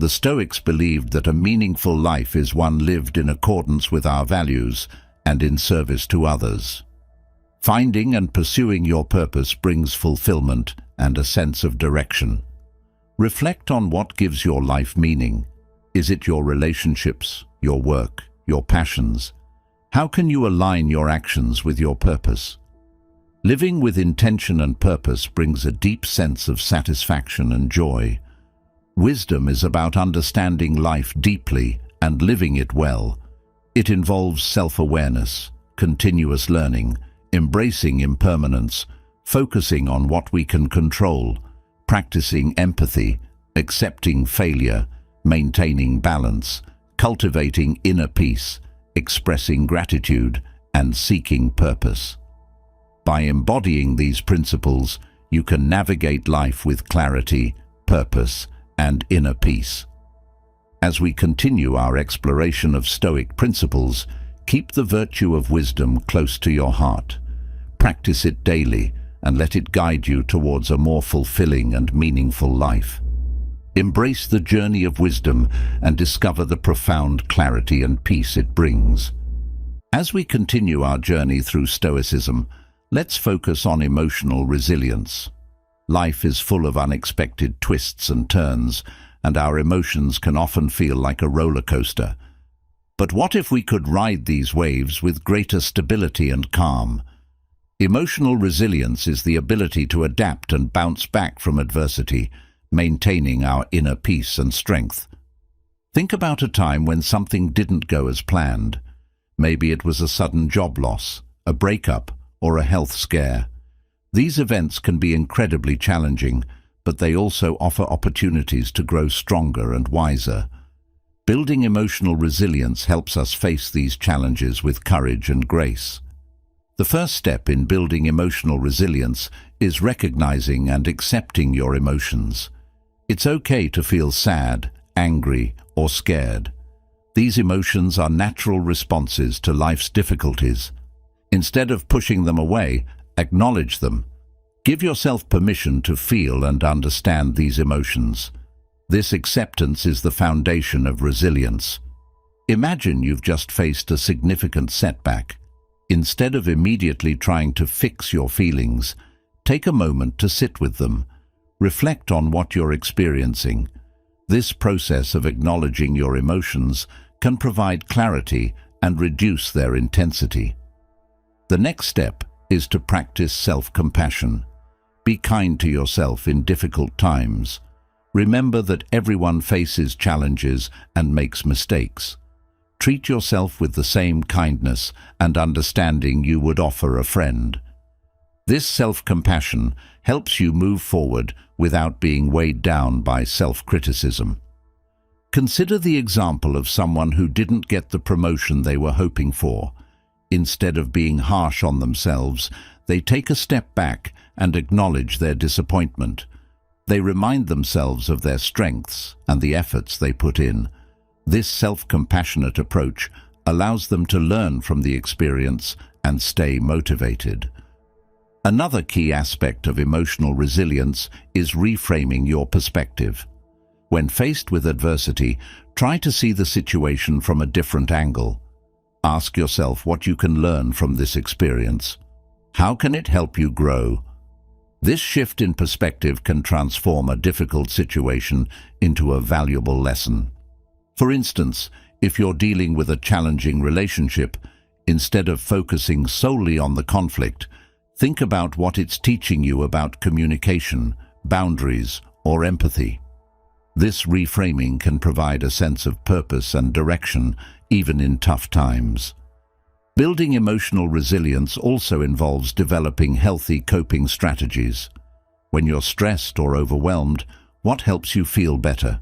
The Stoics believed that a meaningful life is one lived in accordance with our values and in service to others. Finding and pursuing your purpose brings fulfillment and a sense of direction. Reflect on what gives your life meaning. Is it your relationships, your work, your passions? How can you align your actions with your purpose? Living with intention and purpose brings a deep sense of satisfaction and joy. Wisdom is about understanding life deeply and living it well. It involves self-awareness, continuous learning, embracing impermanence, focusing on what we can control, practicing empathy, accepting failure, maintaining balance, cultivating inner peace, expressing gratitude, and seeking purpose. By embodying these principles, you can navigate life with clarity, purpose, and inner peace. As we continue our exploration of Stoic principles, keep the virtue of wisdom close to your heart. Practice it daily and let it guide you towards a more fulfilling and meaningful life. Embrace the journey of wisdom and discover the profound clarity and peace it brings. As we continue our journey through Stoicism, let's focus on emotional resilience. Life is full of unexpected twists and turns, and our emotions can often feel like a roller coaster. But what if we could ride these waves with greater stability and calm? Emotional resilience is the ability to adapt and bounce back from adversity, maintaining our inner peace and strength. Think about a time when something didn't go as planned. Maybe it was a sudden job loss, a breakup, or a health scare. These events can be incredibly challenging, but they also offer opportunities to grow stronger and wiser. Building emotional resilience helps us face these challenges with courage and grace. The first step in building emotional resilience is recognizing and accepting your emotions. It's okay to feel sad, angry, or scared. These emotions are natural responses to life's difficulties. Instead of pushing them away, acknowledge them. Give yourself permission to feel and understand these emotions. This acceptance is the foundation of resilience. Imagine you've just faced a significant setback. Instead of immediately trying to fix your feelings, take a moment to sit with them. Reflect on what you're experiencing. This process of acknowledging your emotions can provide clarity and reduce their intensity. The next step is to practice self-compassion. Be kind to yourself in difficult times. Remember that everyone faces challenges and makes mistakes. Treat yourself with the same kindness and understanding you would offer a friend. This self-compassion helps you move forward without being weighed down by self-criticism. Consider the example of someone who didn't get the promotion they were hoping for. Instead of being harsh on themselves, they take a step back and acknowledge their disappointment. They remind themselves of their strengths and the efforts they put in. This self-compassionate approach allows them to learn from the experience and stay motivated. Another key aspect of emotional resilience is reframing your perspective. When faced with adversity, try to see the situation from a different angle. Ask yourself what you can learn from this experience. How can it help you grow? This shift in perspective can transform a difficult situation into a valuable lesson. For instance, if you're dealing with a challenging relationship, instead of focusing solely on the conflict, think about what it's teaching you about communication, boundaries, or empathy. This reframing can provide a sense of purpose and direction, even in tough times. Building emotional resilience also involves developing healthy coping strategies. When you're stressed or overwhelmed, what helps you feel better?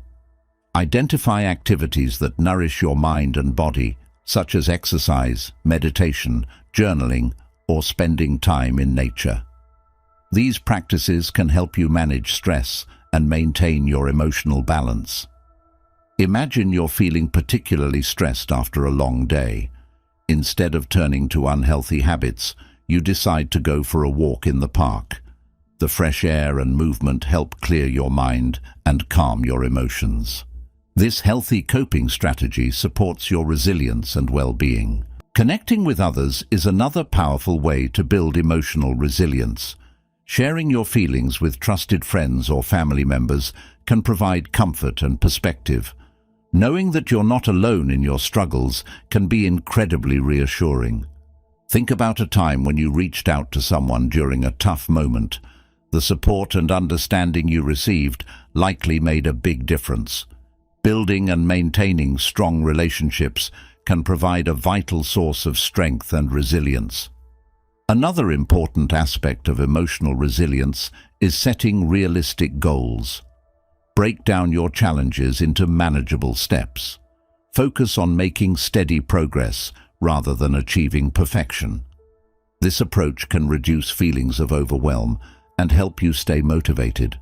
Identify activities that nourish your mind and body, such as exercise, meditation, journaling, or spending time in nature. These practices can help you manage stress and maintain your emotional balance. Imagine you're feeling particularly stressed after a long day. Instead of turning to unhealthy habits, you decide to go for a walk in the park. The fresh air and movement help clear your mind and calm your emotions. This healthy coping strategy supports your resilience and well-being. Connecting with others is another powerful way to build emotional resilience. Sharing your feelings with trusted friends or family members can provide comfort and perspective. Knowing that you're not alone in your struggles can be incredibly reassuring. Think about a time when you reached out to someone during a tough moment. The support and understanding you received likely made a big difference. Building and maintaining strong relationships can provide a vital source of strength and resilience. Another important aspect of emotional resilience is setting realistic goals. Break down your challenges into manageable steps. Focus on making steady progress rather than achieving perfection. This approach can reduce feelings of overwhelm and help you stay motivated.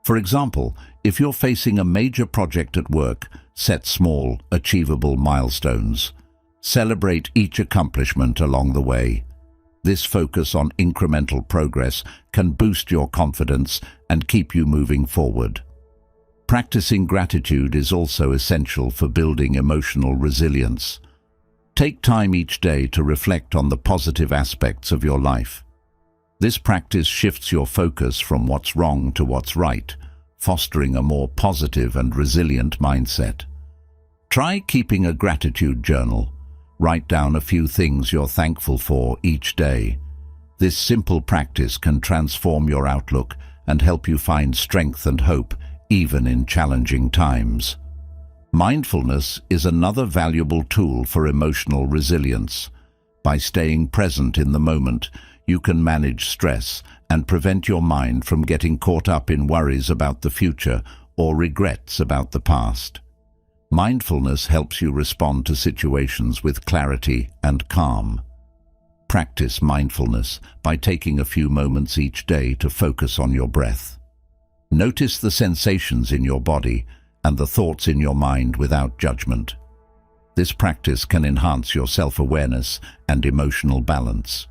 For example, if you're facing a major project at work, set small, achievable milestones. Celebrate each accomplishment along the way. This focus on incremental progress can boost your confidence and keep you moving forward. Practicing gratitude is also essential for building emotional resilience. Take time each day to reflect on the positive aspects of your life. This practice shifts your focus from what's wrong to what's right, fostering a more positive and resilient mindset. Try keeping a gratitude journal. Write down a few things you're thankful for each day. This simple practice can transform your outlook and help you find strength and hope even in challenging times. Mindfulness is another valuable tool for emotional resilience. By staying present in the moment, you can manage stress and prevent your mind from getting caught up in worries about the future or regrets about the past. Mindfulness helps you respond to situations with clarity and calm. Practice mindfulness by taking a few moments each day to focus on your breath. Notice the sensations in your body and the thoughts in your mind without judgment. This practice can enhance your self-awareness and emotional balance.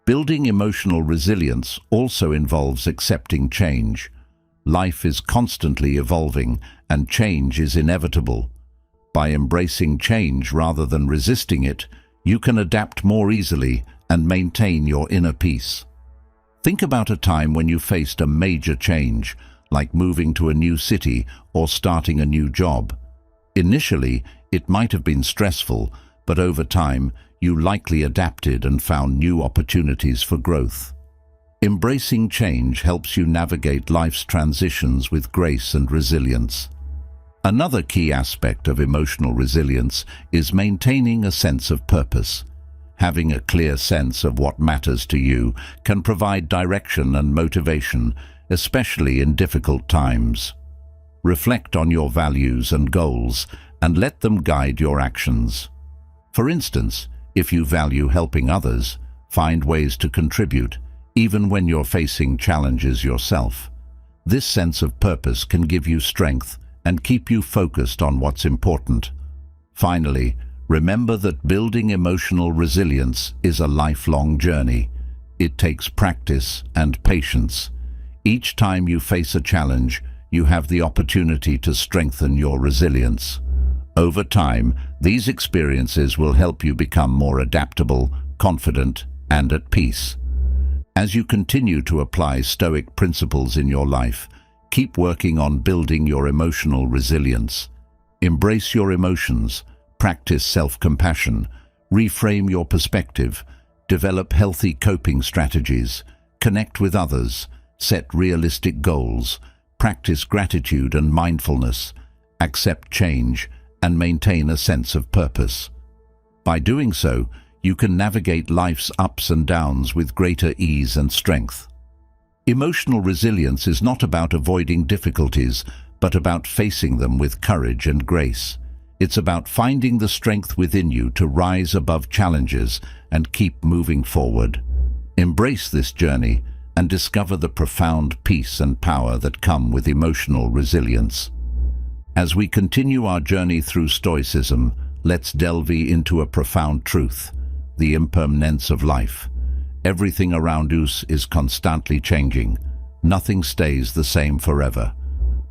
Building emotional resilience also involves accepting change. Life is constantly evolving, and change is inevitable. By embracing change rather than resisting it, you can adapt more easily and maintain your inner peace. Think about a time when you faced a major change, like moving to a new city or starting a new job. Initially, it might have been stressful, but over time, you likely adapted and found new opportunities for growth. Embracing change helps you navigate life's transitions with grace and resilience. Another key aspect of emotional resilience is maintaining a sense of purpose. Having a clear sense of what matters to you can provide direction and motivation, especially in difficult times. Reflect on your values and goals and let them guide your actions. For instance, if you value helping others, find ways to contribute, even when you're facing challenges yourself. This sense of purpose can give you strength and keep you focused on what's important. Finally, remember that building emotional resilience is a lifelong journey. It takes practice and patience. Each time you face a challenge, you have the opportunity to strengthen your resilience. Over time, these experiences will help you become more adaptable, confident, and at peace. As you continue to apply Stoic principles in your life, keep working on building your emotional resilience. Embrace your emotions, practice self-compassion, reframe your perspective, develop healthy coping strategies, connect with others, set realistic goals, practice gratitude and mindfulness, accept change, and maintain a sense of purpose. By doing so, you can navigate life's ups and downs with greater ease and strength. Emotional resilience is not about avoiding difficulties, but about facing them with courage and grace. It's about finding the strength within you to rise above challenges and keep moving forward. Embrace this journey and discover the profound peace and power that come with emotional resilience. As we continue our journey through Stoicism, let's delve into a profound truth: the impermanence of life. Everything around us is constantly changing. Nothing stays the same forever.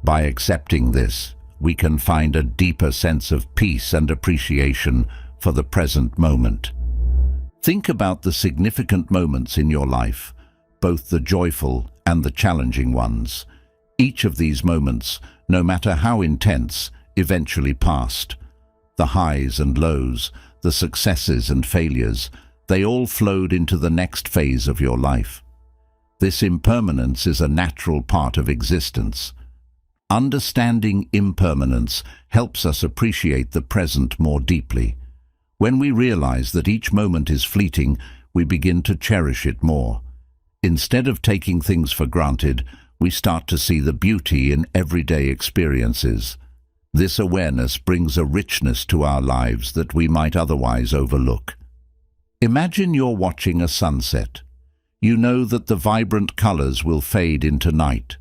By accepting this, we can find a deeper sense of peace and appreciation for the present moment. Think about the significant moments in your life, both the joyful and the challenging ones. Each of these moments, no matter how intense, eventually passed. The highs and lows, the successes and failures, they all flowed into the next phase of your life. This impermanence is a natural part of existence. Understanding impermanence helps us appreciate the present more deeply. When we realize that each moment is fleeting, we begin to cherish it more. Instead of taking things for granted, we start to see the beauty in everyday experiences. This awareness brings a richness to our lives that we might otherwise overlook. Imagine you're watching a sunset. You know that the vibrant colors will fade into night.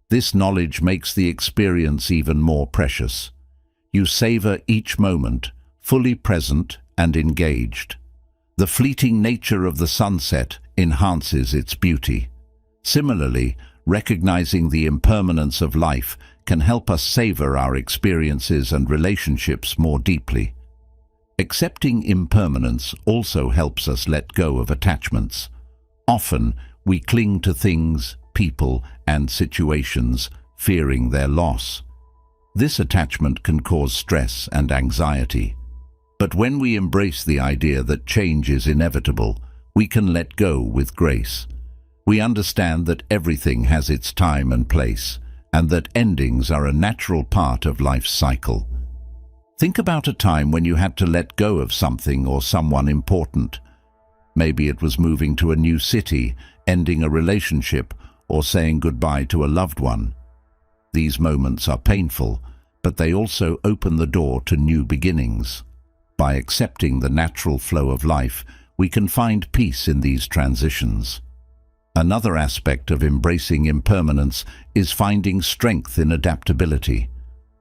This knowledge makes the experience even more precious. You savor each moment, fully present and engaged. The fleeting nature of the sunset enhances its beauty. Similarly, recognizing the impermanence of life can help us savor our experiences and relationships more deeply. Accepting impermanence also helps us let go of attachments. Often, we cling to things, people, and situations, fearing their loss. This attachment can cause stress and anxiety. But when we embrace the idea that change is inevitable, we can let go with grace. We understand that everything has its time and place, and that endings are a natural part of life's cycle. Think about a time when you had to let go of something or someone important. Maybe it was moving to a new city, ending a relationship, or saying goodbye to a loved one. These moments are painful, but they also open the door to new beginnings. By accepting the natural flow of life, we can find peace in these transitions. Another aspect of embracing impermanence is finding strength in adaptability.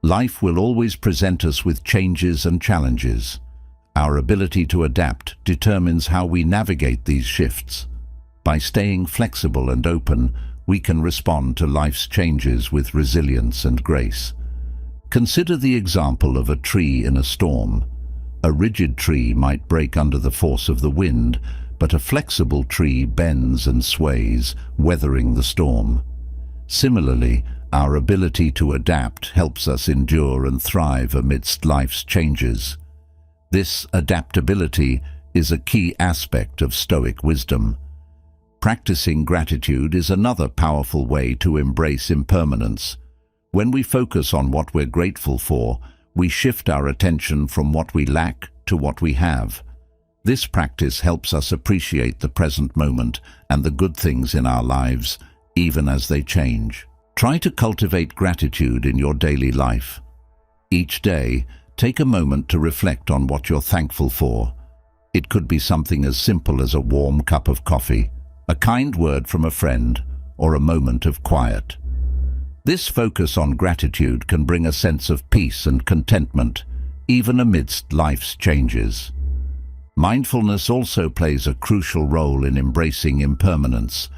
Life will always present us with changes and challenges. Our ability to adapt determines how we navigate these shifts. By staying flexible and open, we can respond to life's changes with resilience and grace. Consider the example of a tree in a storm. A rigid tree might break under the force of the wind, but a flexible tree bends and sways, weathering the storm. Similarly, our ability to adapt helps us endure and thrive amidst life's changes. This adaptability is a key aspect of Stoic wisdom. Practicing gratitude is another powerful way to embrace impermanence. When we focus on what we're grateful for, we shift our attention from what we lack to what we have. This practice helps us appreciate the present moment and the good things in our lives, even as they change. Try to cultivate gratitude in your daily life. Each day, take a moment to reflect on what you're thankful for. It could be something as simple as a warm cup of coffee, a kind word from a friend, or a moment of quiet. This focus on gratitude can bring a sense of peace and contentment, even amidst life's changes. Mindfulness also plays a crucial role in embracing impermanence.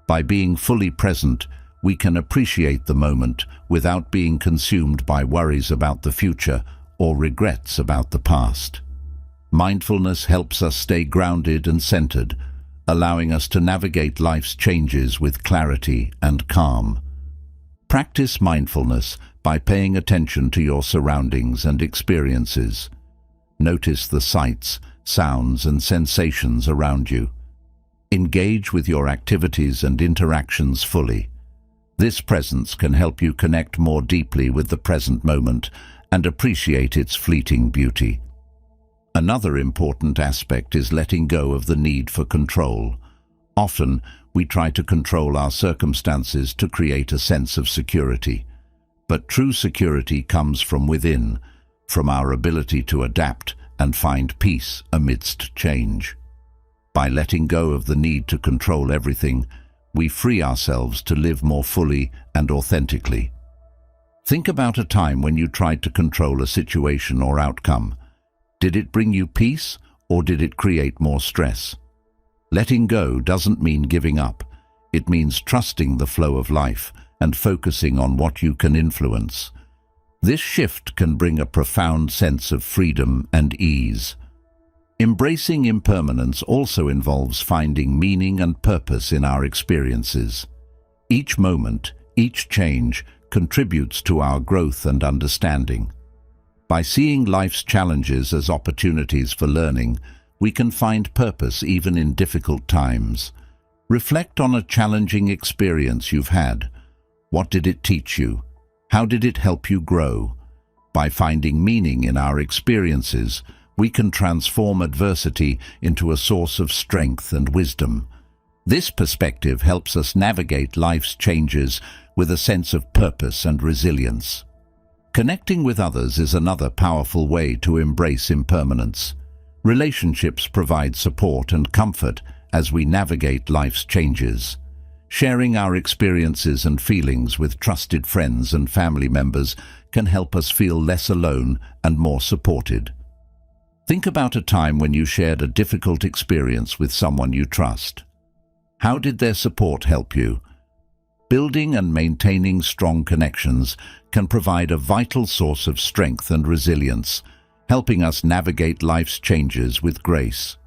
By being fully present, we can appreciate the moment without being consumed by worries about the future or regrets about the past. Mindfulness helps us stay grounded and centered, allowing us to navigate life's changes with clarity and calm. Practice mindfulness by paying attention to your surroundings and experiences. Notice the sights, sounds, and sensations around you. Engage with your activities and interactions fully. This presence can help you connect more deeply with the present moment and appreciate its fleeting beauty. Another important aspect is letting go of the need for control. Often, we try to control our circumstances to create a sense of security. But true security comes from within, from our ability to adapt and find peace amidst change. By letting go of the need to control everything, we free ourselves to live more fully and authentically. Think about a time when you tried to control a situation or outcome. Did it bring you peace, or did it create more stress? Letting go doesn't mean giving up. It means trusting the flow of life and focusing on what you can influence. This shift can bring a profound sense of freedom and ease. Embracing impermanence also involves finding meaning and purpose in our experiences. Each moment, each change, contributes to our growth and understanding. By seeing life's challenges as opportunities for learning, we can find purpose even in difficult times. Reflect on a challenging experience you've had. What did it teach you? How did it help you grow? By finding meaning in our experiences, we can transform adversity into a source of strength and wisdom. This perspective helps us navigate life's changes with a sense of purpose and resilience. Connecting with others is another powerful way to embrace impermanence. Relationships provide support and comfort, as we navigate life's changes. Sharing our experiences and feelings with trusted friends and family members can help us feel less alone and more supported. Think about a time when you shared a difficult experience with someone you trust. How did their support help you? Building and maintaining strong connections can provide a vital source of strength and resilience, helping us navigate life's changes with grace.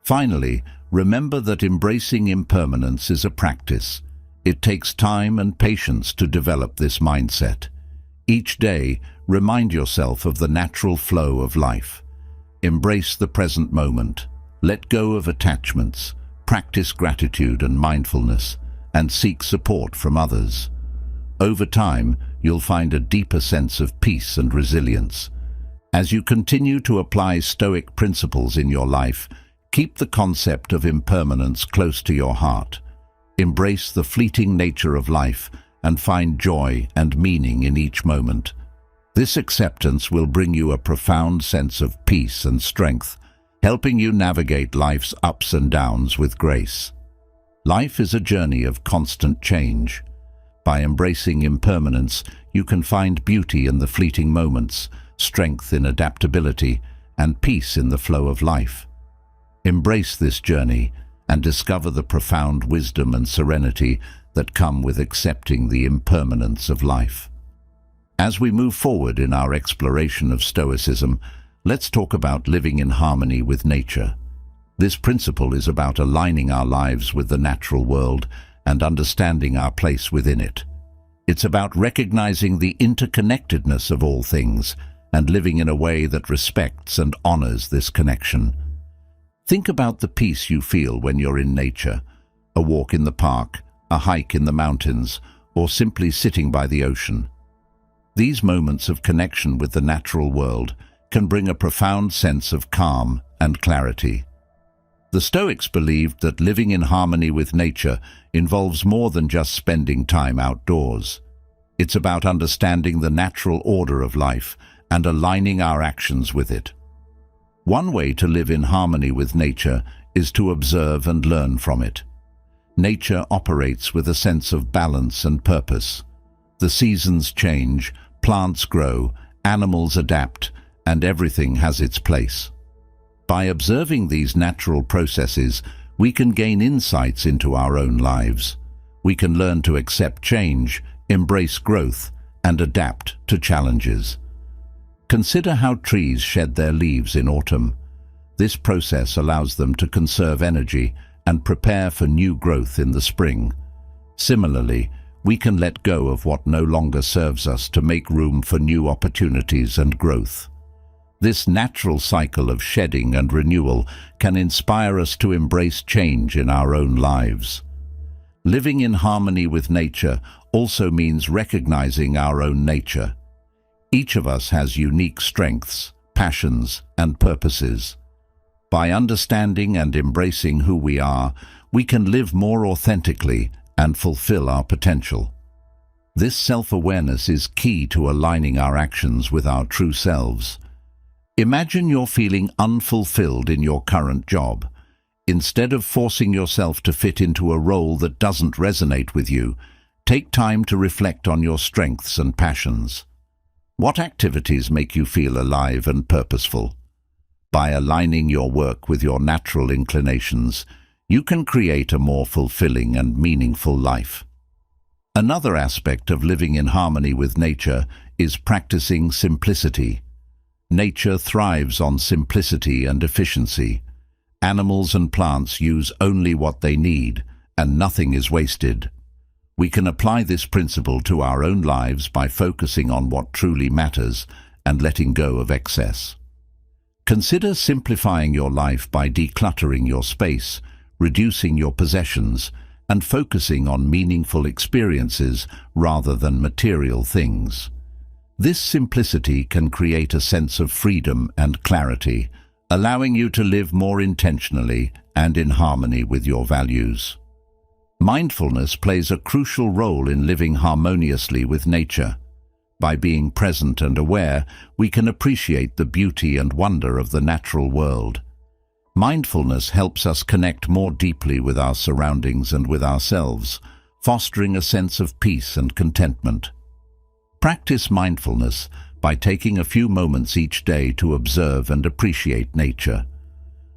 Finally, remember that embracing impermanence is a practice. It takes time and patience to develop this mindset. Each day, remind yourself of the natural flow of life. Embrace the present moment. Let go of attachments. Practice gratitude and mindfulness, and seek support from others. Over time, you'll find a deeper sense of peace and resilience. As you continue to apply Stoic principles in your life, keep the concept of impermanence close to your heart. Embrace the fleeting nature of life and find joy and meaning in each moment. This acceptance will bring you a profound sense of peace and strength, helping you navigate life's ups and downs with grace. Life is a journey of constant change. By embracing impermanence, you can find beauty in the fleeting moments, strength in adaptability, and peace in the flow of life. Embrace this journey and discover the profound wisdom and serenity that come with accepting the impermanence of life. As we move forward in our exploration of Stoicism, let's talk about living in harmony with nature. This principle is about aligning our lives with the natural world and understanding our place within it. It's about recognizing the interconnectedness of all things and living in a way that respects and honors this connection. Think about the peace you feel when you're in nature, a walk in the park, a hike in the mountains, or simply sitting by the ocean. These moments of connection with the natural world can bring a profound sense of calm and clarity. The Stoics believed that living in harmony with nature involves more than just spending time outdoors. It's about understanding the natural order of life and aligning our actions with it. One way to live in harmony with nature is to observe and learn from it. Nature operates with a sense of balance and purpose. The seasons change, plants grow, animals adapt, and everything has its place. By observing these natural processes, we can gain insights into our own lives. We can learn to accept change, embrace growth, and adapt to challenges. Consider how trees shed their leaves in autumn. This process allows them to conserve energy and prepare for new growth in the spring. Similarly, we can let go of what no longer serves us to make room for new opportunities and growth. This natural cycle of shedding and renewal can inspire us to embrace change in our own lives. Living in harmony with nature also means recognizing our own nature. Each of us has unique strengths, passions, and purposes. By understanding and embracing who we are, we can live more authentically and fulfill our potential. This self-awareness is key to aligning our actions with our true selves. Imagine you're feeling unfulfilled in your current job. Instead of forcing yourself to fit into a role that doesn't resonate with you, take time to reflect on your strengths and passions. What activities make you feel alive and purposeful? By aligning your work with your natural inclinations, you can create a more fulfilling and meaningful life. Another aspect of living in harmony with nature is practicing simplicity. Nature thrives on simplicity and efficiency. Animals and plants use only what they need, and nothing is wasted. We can apply this principle to our own lives by focusing on what truly matters and letting go of excess. Consider simplifying your life by decluttering your space, reducing your possessions, and focusing on meaningful experiences rather than material things. This simplicity can create a sense of freedom and clarity, allowing you to live more intentionally and in harmony with your values. Mindfulness plays a crucial role in living harmoniously with nature. By being present and aware, we can appreciate the beauty and wonder of the natural world. Mindfulness helps us connect more deeply with our surroundings and with ourselves, fostering a sense of peace and contentment. Practice mindfulness by taking a few moments each day to observe and appreciate nature.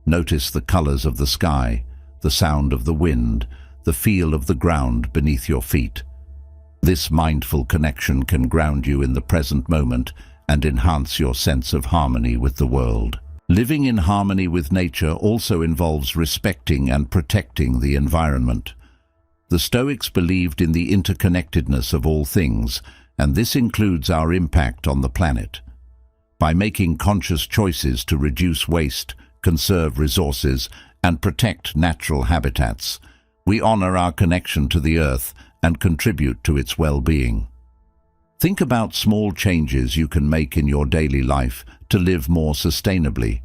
Notice the colors of the sky, the sound of the wind, the feel of the ground beneath your feet. This mindful connection can ground you in the present moment and enhance your sense of harmony with the world. Living in harmony with nature also involves respecting and protecting the environment. The Stoics believed in the interconnectedness of all things, and this includes our impact on the planet. By making conscious choices to reduce waste, conserve resources, and protect natural habitats, we honor our connection to the earth and contribute to its well-being. Think about small changes you can make in your daily life to live more sustainably.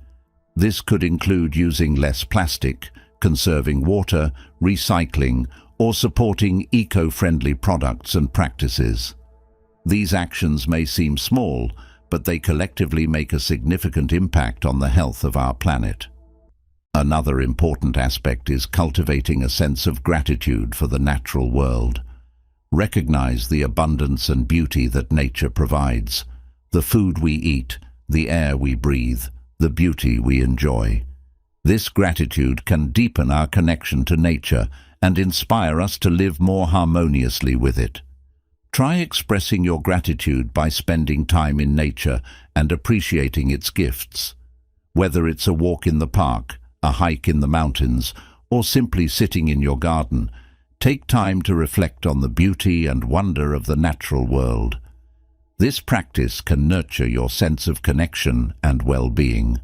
This could include using less plastic, conserving water, recycling, or supporting eco-friendly products and practices. These actions may seem small, but they collectively make a significant impact on the health of our planet. Another important aspect is cultivating a sense of gratitude for the natural world. Recognize the abundance and beauty that nature provides, the food we eat, the air we breathe, the beauty we enjoy. This gratitude can deepen our connection to nature and inspire us to live more harmoniously with it. Try expressing your gratitude by spending time in nature and appreciating its gifts. Whether it's a walk in the park, a hike in the mountains, or simply sitting in your garden, take time to reflect on the beauty and wonder of the natural world. This practice can nurture your sense of connection and well-being.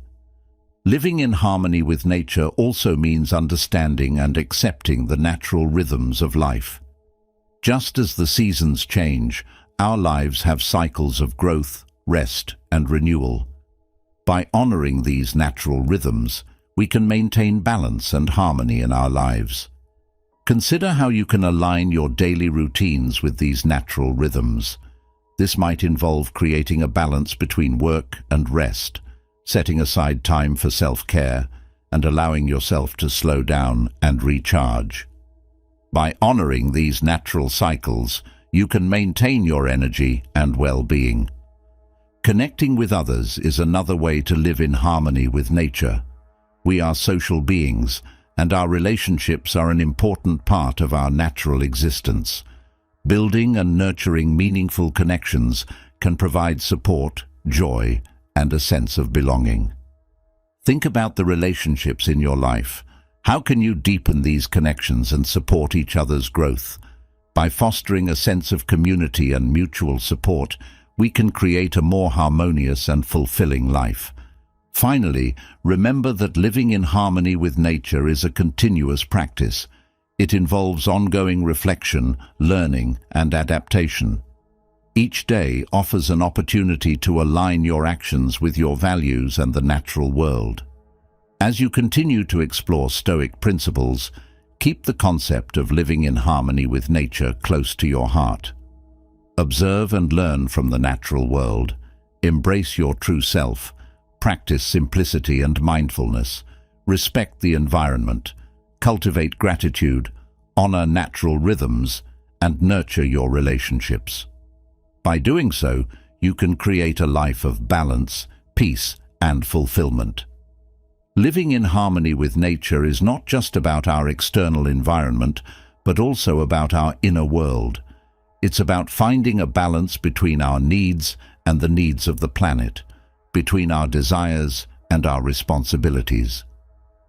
Living in harmony with nature also means understanding and accepting the natural rhythms of life. Just as the seasons change, our lives have cycles of growth, rest, and renewal. By honoring these natural rhythms, we can maintain balance and harmony in our lives. Consider how you can align your daily routines with these natural rhythms. This might involve creating a balance between work and rest, setting aside time for self-care, and allowing yourself to slow down and recharge. By honoring these natural cycles, you can maintain your energy and well-being. Connecting with others is another way to live in harmony with nature. We are social beings, and our relationships are an important part of our natural existence. Building and nurturing meaningful connections can provide support, joy, and a sense of belonging. Think about the relationships in your life. How can you deepen these connections and support each other's growth? By fostering a sense of community and mutual support, we can create a more harmonious and fulfilling life. Finally, remember that living in harmony with nature is a continuous practice. It involves ongoing reflection, learning, and adaptation. Each day offers an opportunity to align your actions with your values and the natural world. As you continue to explore Stoic principles, keep the concept of living in harmony with nature close to your heart. Observe and learn from the natural world. Embrace your true self. Practice simplicity and mindfulness. Respect the environment. Cultivate gratitude. Honor natural rhythms. And nurture your relationships. By doing so, you can create a life of balance, peace, and fulfillment. Living in harmony with nature is not just about our external environment, but also about our inner world. It's about finding a balance between our needs and the needs of the planet, between our desires and our responsibilities.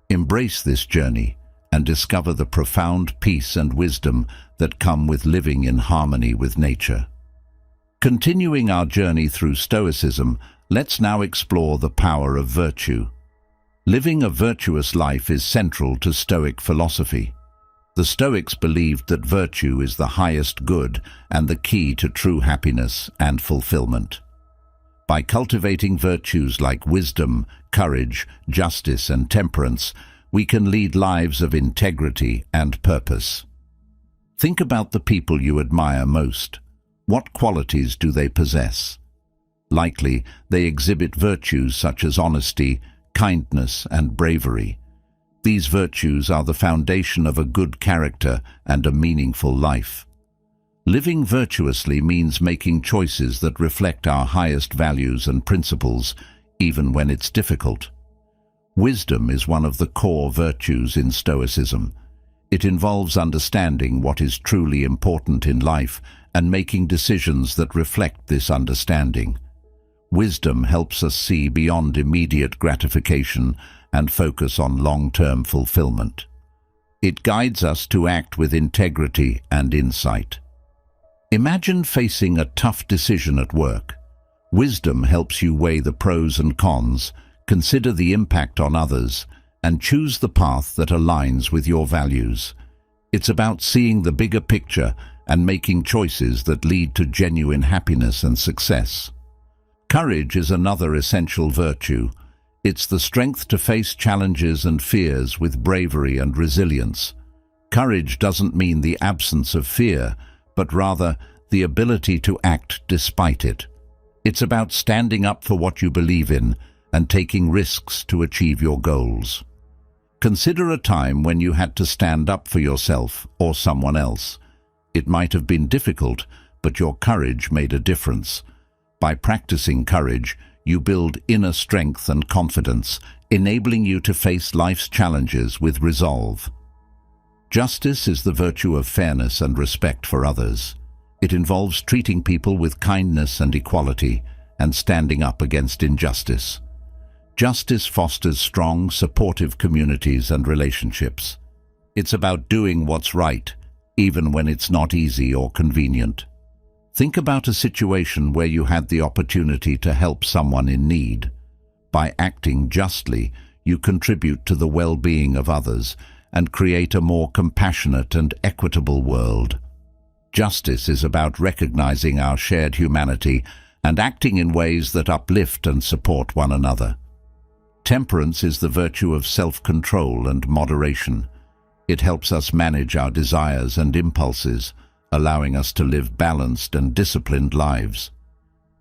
Embrace this journey and discover the profound peace and wisdom that come with living in harmony with nature. Continuing our journey through Stoicism, let's now explore the power of virtue. Living a virtuous life is central to Stoic philosophy. The Stoics believed that virtue is the highest good and the key to true happiness and fulfillment. By cultivating virtues like wisdom, courage, justice, and temperance, we can lead lives of integrity and purpose. Think about the people you admire most. What qualities do they possess? Likely, they exhibit virtues such as honesty, kindness, and bravery. These virtues are the foundation of a good character and a meaningful life. Living virtuously means making choices that reflect our highest values and principles, even when it's difficult. Wisdom is one of the core virtues in Stoicism. It involves understanding what is truly important in life and making decisions that reflect this understanding. Wisdom helps us see beyond immediate gratification and focus on long-term fulfillment. It guides us to act with integrity and insight. Imagine facing a tough decision at work. Wisdom helps you weigh the pros and cons, consider the impact on others, and choose the path that aligns with your values. It's about seeing the bigger picture and making choices that lead to genuine happiness and success. Courage is another essential virtue. It's the strength to face challenges and fears with bravery and resilience. Courage doesn't mean the absence of fear, but rather the ability to act despite it. It's about standing up for what you believe in and taking risks to achieve your goals. Consider a time when you had to stand up for yourself or someone else. It might have been difficult, but your courage made a difference. By practicing courage, you build inner strength and confidence, enabling you to face life's challenges with resolve. Justice is the virtue of fairness and respect for others. It involves treating people with kindness and equality and standing up against injustice. Justice fosters strong, supportive communities and relationships. It's about doing what's right, even when it's not easy or convenient. Think about a situation where you had the opportunity to help someone in need. By acting justly, you contribute to the well-being of others and create a more compassionate and equitable world. Justice is about recognizing our shared humanity and acting in ways that uplift and support one another. Temperance is the virtue of self-control and moderation. It helps us manage our desires and impulses, allowing us to live balanced and disciplined lives.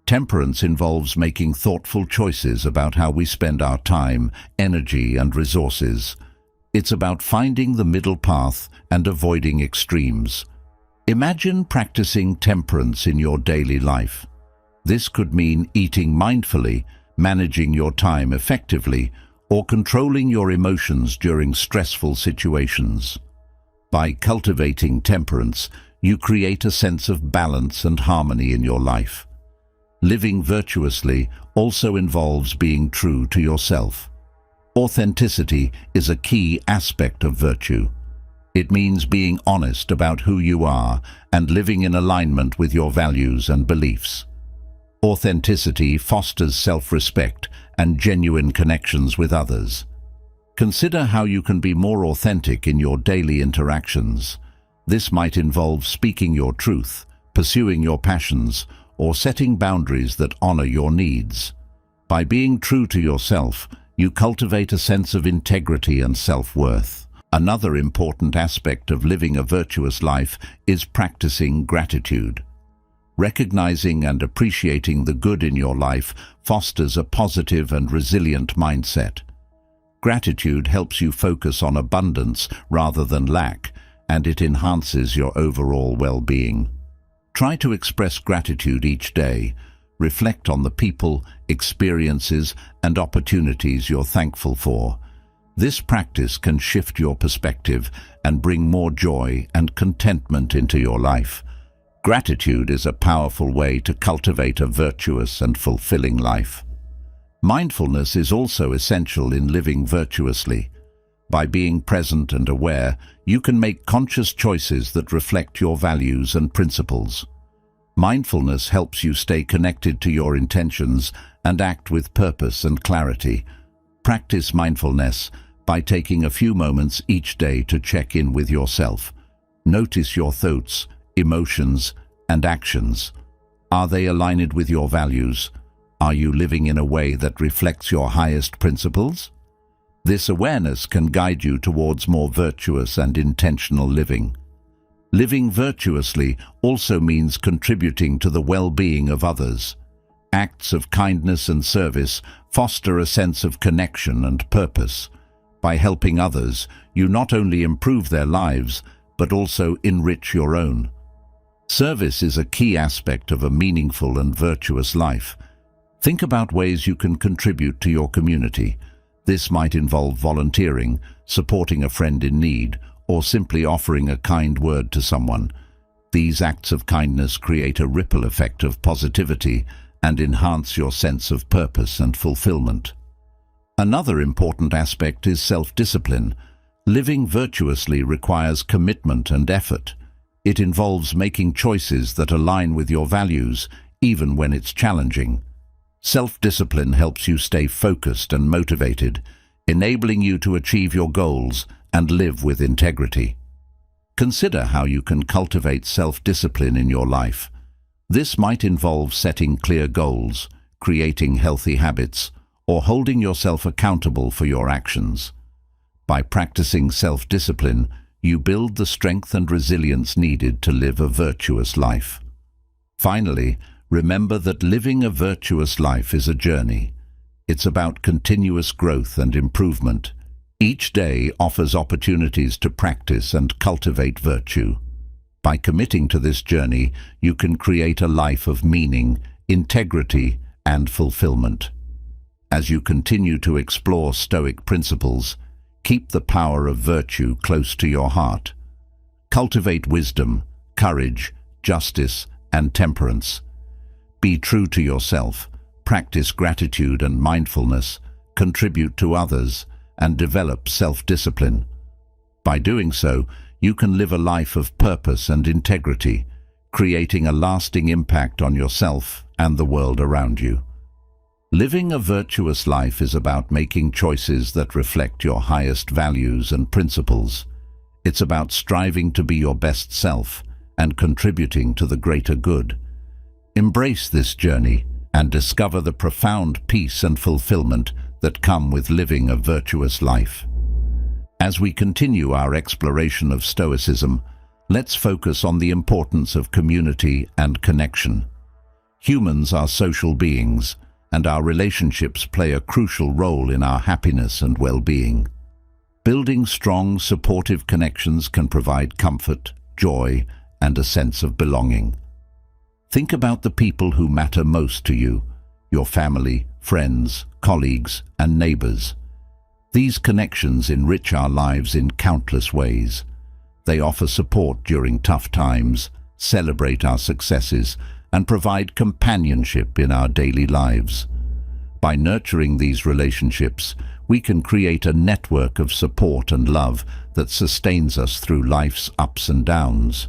Temperance involves making thoughtful choices about how we spend our time, energy, and resources. It's about finding the middle path and avoiding extremes. Imagine practicing temperance in your daily life. This could mean eating mindfully, managing your time effectively, or controlling your emotions during stressful situations. By cultivating temperance, you create a sense of balance and harmony in your life. Living virtuously also involves being true to yourself. Authenticity is a key aspect of virtue. It means being honest about who you are and living in alignment with your values and beliefs. Authenticity fosters self-respect and genuine connections with others. Consider how you can be more authentic in your daily interactions. This might involve speaking your truth, pursuing your passions, or setting boundaries that honor your needs. By being true to yourself, you cultivate a sense of integrity and self-worth. Another important aspect of living a virtuous life is practicing gratitude. Recognizing and appreciating the good in your life fosters a positive and resilient mindset. Gratitude helps you focus on abundance rather than lack, and it enhances your overall well-being. Try to express gratitude each day. Reflect on the people, experiences, and opportunities you're thankful for. This practice can shift your perspective and bring more joy and contentment into your life. Gratitude is a powerful way to cultivate a virtuous and fulfilling life. Mindfulness is also essential in living virtuously. By being present and aware, you can make conscious choices that reflect your values and principles. Mindfulness helps you stay connected to your intentions and act with purpose and clarity. Practice mindfulness by taking a few moments each day to check in with yourself. Notice your thoughts, emotions, and actions. Are they aligned with your values? Are you living in a way that reflects your highest principles? This awareness can guide you towards more virtuous and intentional living. Living virtuously also means contributing to the well-being of others. Acts of kindness and service foster a sense of connection and purpose. By helping others, you not only improve their lives, but also enrich your own. Service is a key aspect of a meaningful and virtuous life. Think about ways you can contribute to your community. This might involve volunteering, supporting a friend in need, or simply offering a kind word to someone. These acts of kindness create a ripple effect of positivity and enhance your sense of purpose and fulfillment. Another important aspect is self-discipline. Living virtuously requires commitment and effort. It involves making choices that align with your values, even when it's challenging. Self-discipline helps you stay focused and motivated, enabling you to achieve your goals and live with integrity. Consider how you can cultivate self-discipline in your life. This might involve setting clear goals, creating healthy habits, or holding yourself accountable for your actions. By practicing self-discipline, you build the strength and resilience needed to live a virtuous life. Finally, remember that living a virtuous life is a journey. It's about continuous growth and improvement. Each day offers opportunities to practice and cultivate virtue. By committing to this journey, you can create a life of meaning, integrity, and fulfillment. As you continue to explore Stoic principles, keep the power of virtue close to your heart. Cultivate wisdom, courage, justice, and temperance. Be true to yourself, practice gratitude and mindfulness, contribute to others, and develop self-discipline. By doing so, you can live a life of purpose and integrity, creating a lasting impact on yourself and the world around you. Living a virtuous life is about making choices that reflect your highest values and principles. It's about striving to be your best self and contributing to the greater good. Embrace this journey and discover the profound peace and fulfillment that come with living a virtuous life. As we continue our exploration of Stoicism, let's focus on the importance of community and connection. Humans are social beings, and our relationships play a crucial role in our happiness and well-being. Building strong, supportive connections can provide comfort, joy, and a sense of belonging. Think about the people who matter most to you, your family, friends, colleagues, and neighbors. These connections enrich our lives in countless ways. They offer support during tough times, celebrate our successes, and provide companionship in our daily lives. By nurturing these relationships, we can create a network of support and love that sustains us through life's ups and downs.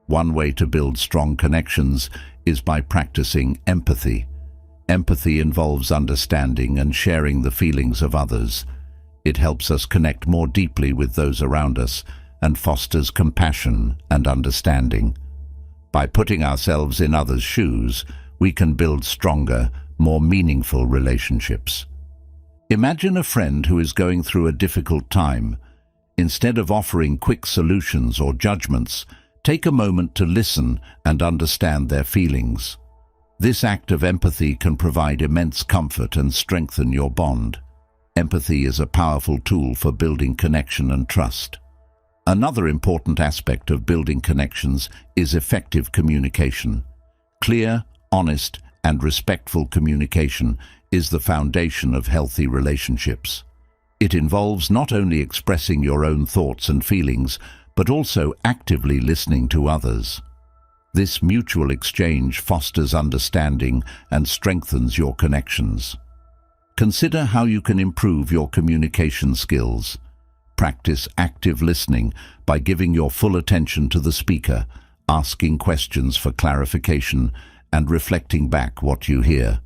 One way to build strong connections is by practicing empathy. Empathy involves understanding and sharing the feelings of others. It helps us connect more deeply with those around us and fosters compassion and understanding. By putting ourselves in others' shoes, we can build stronger, more meaningful relationships. Imagine a friend who is going through a difficult time. Instead of offering quick solutions or judgments, take a moment to listen and understand their feelings. This act of empathy can provide immense comfort and strengthen your bond. Empathy is a powerful tool for building connection and trust. Another important aspect of building connections is effective communication. Clear, honest, and respectful communication is the foundation of healthy relationships. It involves not only expressing your own thoughts and feelings, but also actively listening to others. This mutual exchange fosters understanding and strengthens your connections. Consider how you can improve your communication skills. Practice active listening by giving your full attention to the speaker, asking questions for clarification, and reflecting back what you hear.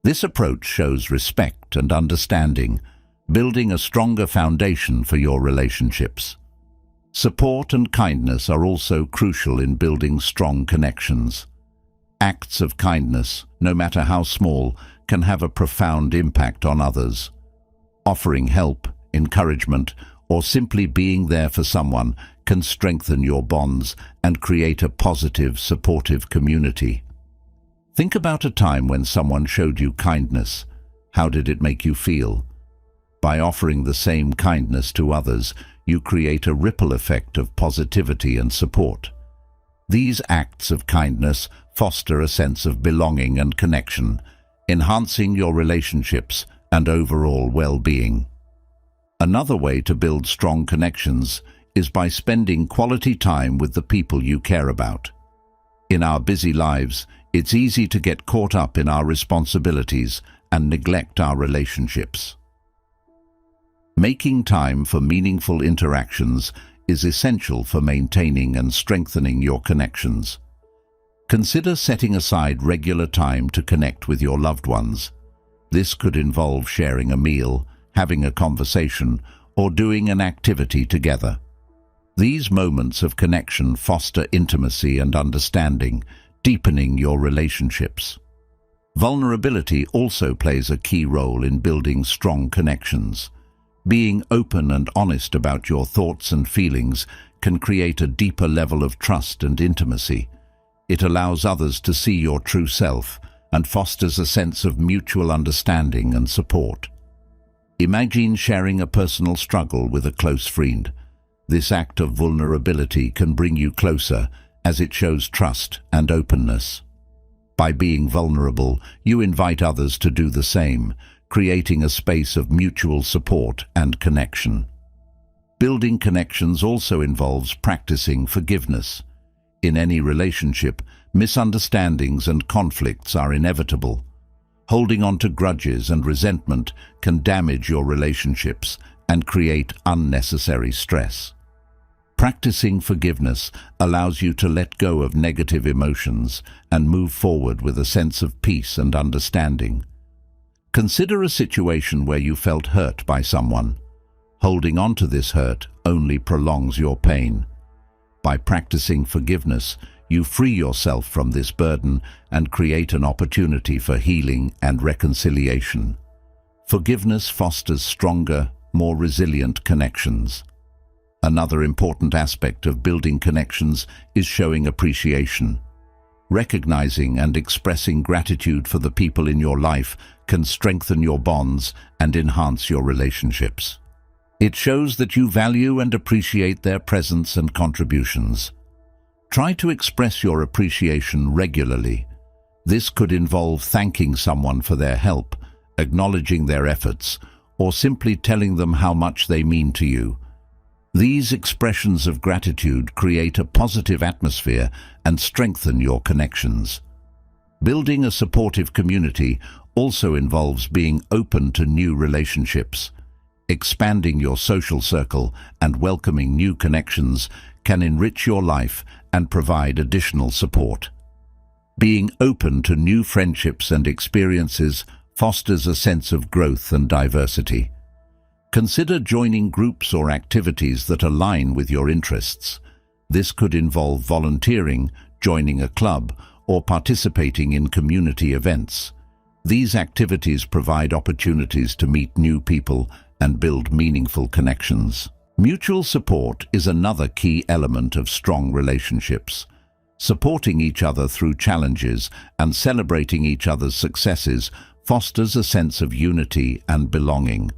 This approach shows respect and understanding, building a stronger foundation for your relationships. Support and kindness are also crucial in building strong connections. Acts of kindness, no matter how small, can have a profound impact on others. Offering help, encouragement, or simply being there for someone can strengthen your bonds and create a positive, supportive community. Think about a time when someone showed you kindness. How did it make you feel? By offering the same kindness to others, you create a ripple effect of positivity and support. These acts of kindness foster a sense of belonging and connection, enhancing your relationships and overall well-being. Another way to build strong connections is by spending quality time with the people you care about. In our busy lives, it's easy to get caught up in our responsibilities and neglect our relationships. Making time for meaningful interactions is essential for maintaining and strengthening your connections. Consider setting aside regular time to connect with your loved ones. This could involve sharing a meal, having a conversation, or doing an activity together. These moments of connection foster intimacy and understanding, deepening your relationships. Vulnerability also plays a key role in building strong connections. Being open and honest about your thoughts and feelings can create a deeper level of trust and intimacy. It allows others to see your true self and fosters a sense of mutual understanding and support. Imagine sharing a personal struggle with a close friend. This act of vulnerability can bring you closer as it shows trust and openness. By being vulnerable, you invite others to do the same, creating a space of mutual support and connection. Building connections also involves practicing forgiveness. In any relationship, misunderstandings and conflicts are inevitable. Holding on to grudges and resentment can damage your relationships and create unnecessary stress. Practicing forgiveness allows you to let go of negative emotions and move forward with a sense of peace and understanding. Consider a situation where you felt hurt by someone. Holding on to this hurt only prolongs your pain. By practicing forgiveness, you free yourself from this burden and create an opportunity for healing and reconciliation. Forgiveness fosters stronger, more resilient connections. Another important aspect of building connections is showing appreciation. Recognizing and expressing gratitude for the people in your life can strengthen your bonds and enhance your relationships. It shows that you value and appreciate their presence and contributions. Try to express your appreciation regularly. This could involve thanking someone for their help, acknowledging their efforts, or simply telling them how much they mean to you. These expressions of gratitude create a positive atmosphere and strengthen your connections. Building a supportive community also involves being open to new relationships. Expanding your social circle and welcoming new connections can enrich your life and provide additional support. Being open to new friendships and experiences fosters a sense of growth and diversity. Consider joining groups or activities that align with your interests. This could involve volunteering, joining a club, or participating in community events. These activities provide opportunities to meet new people and build meaningful connections. Mutual support is another key element of strong relationships. Supporting each other through challenges and celebrating each other's successes fosters a sense of unity and belonging.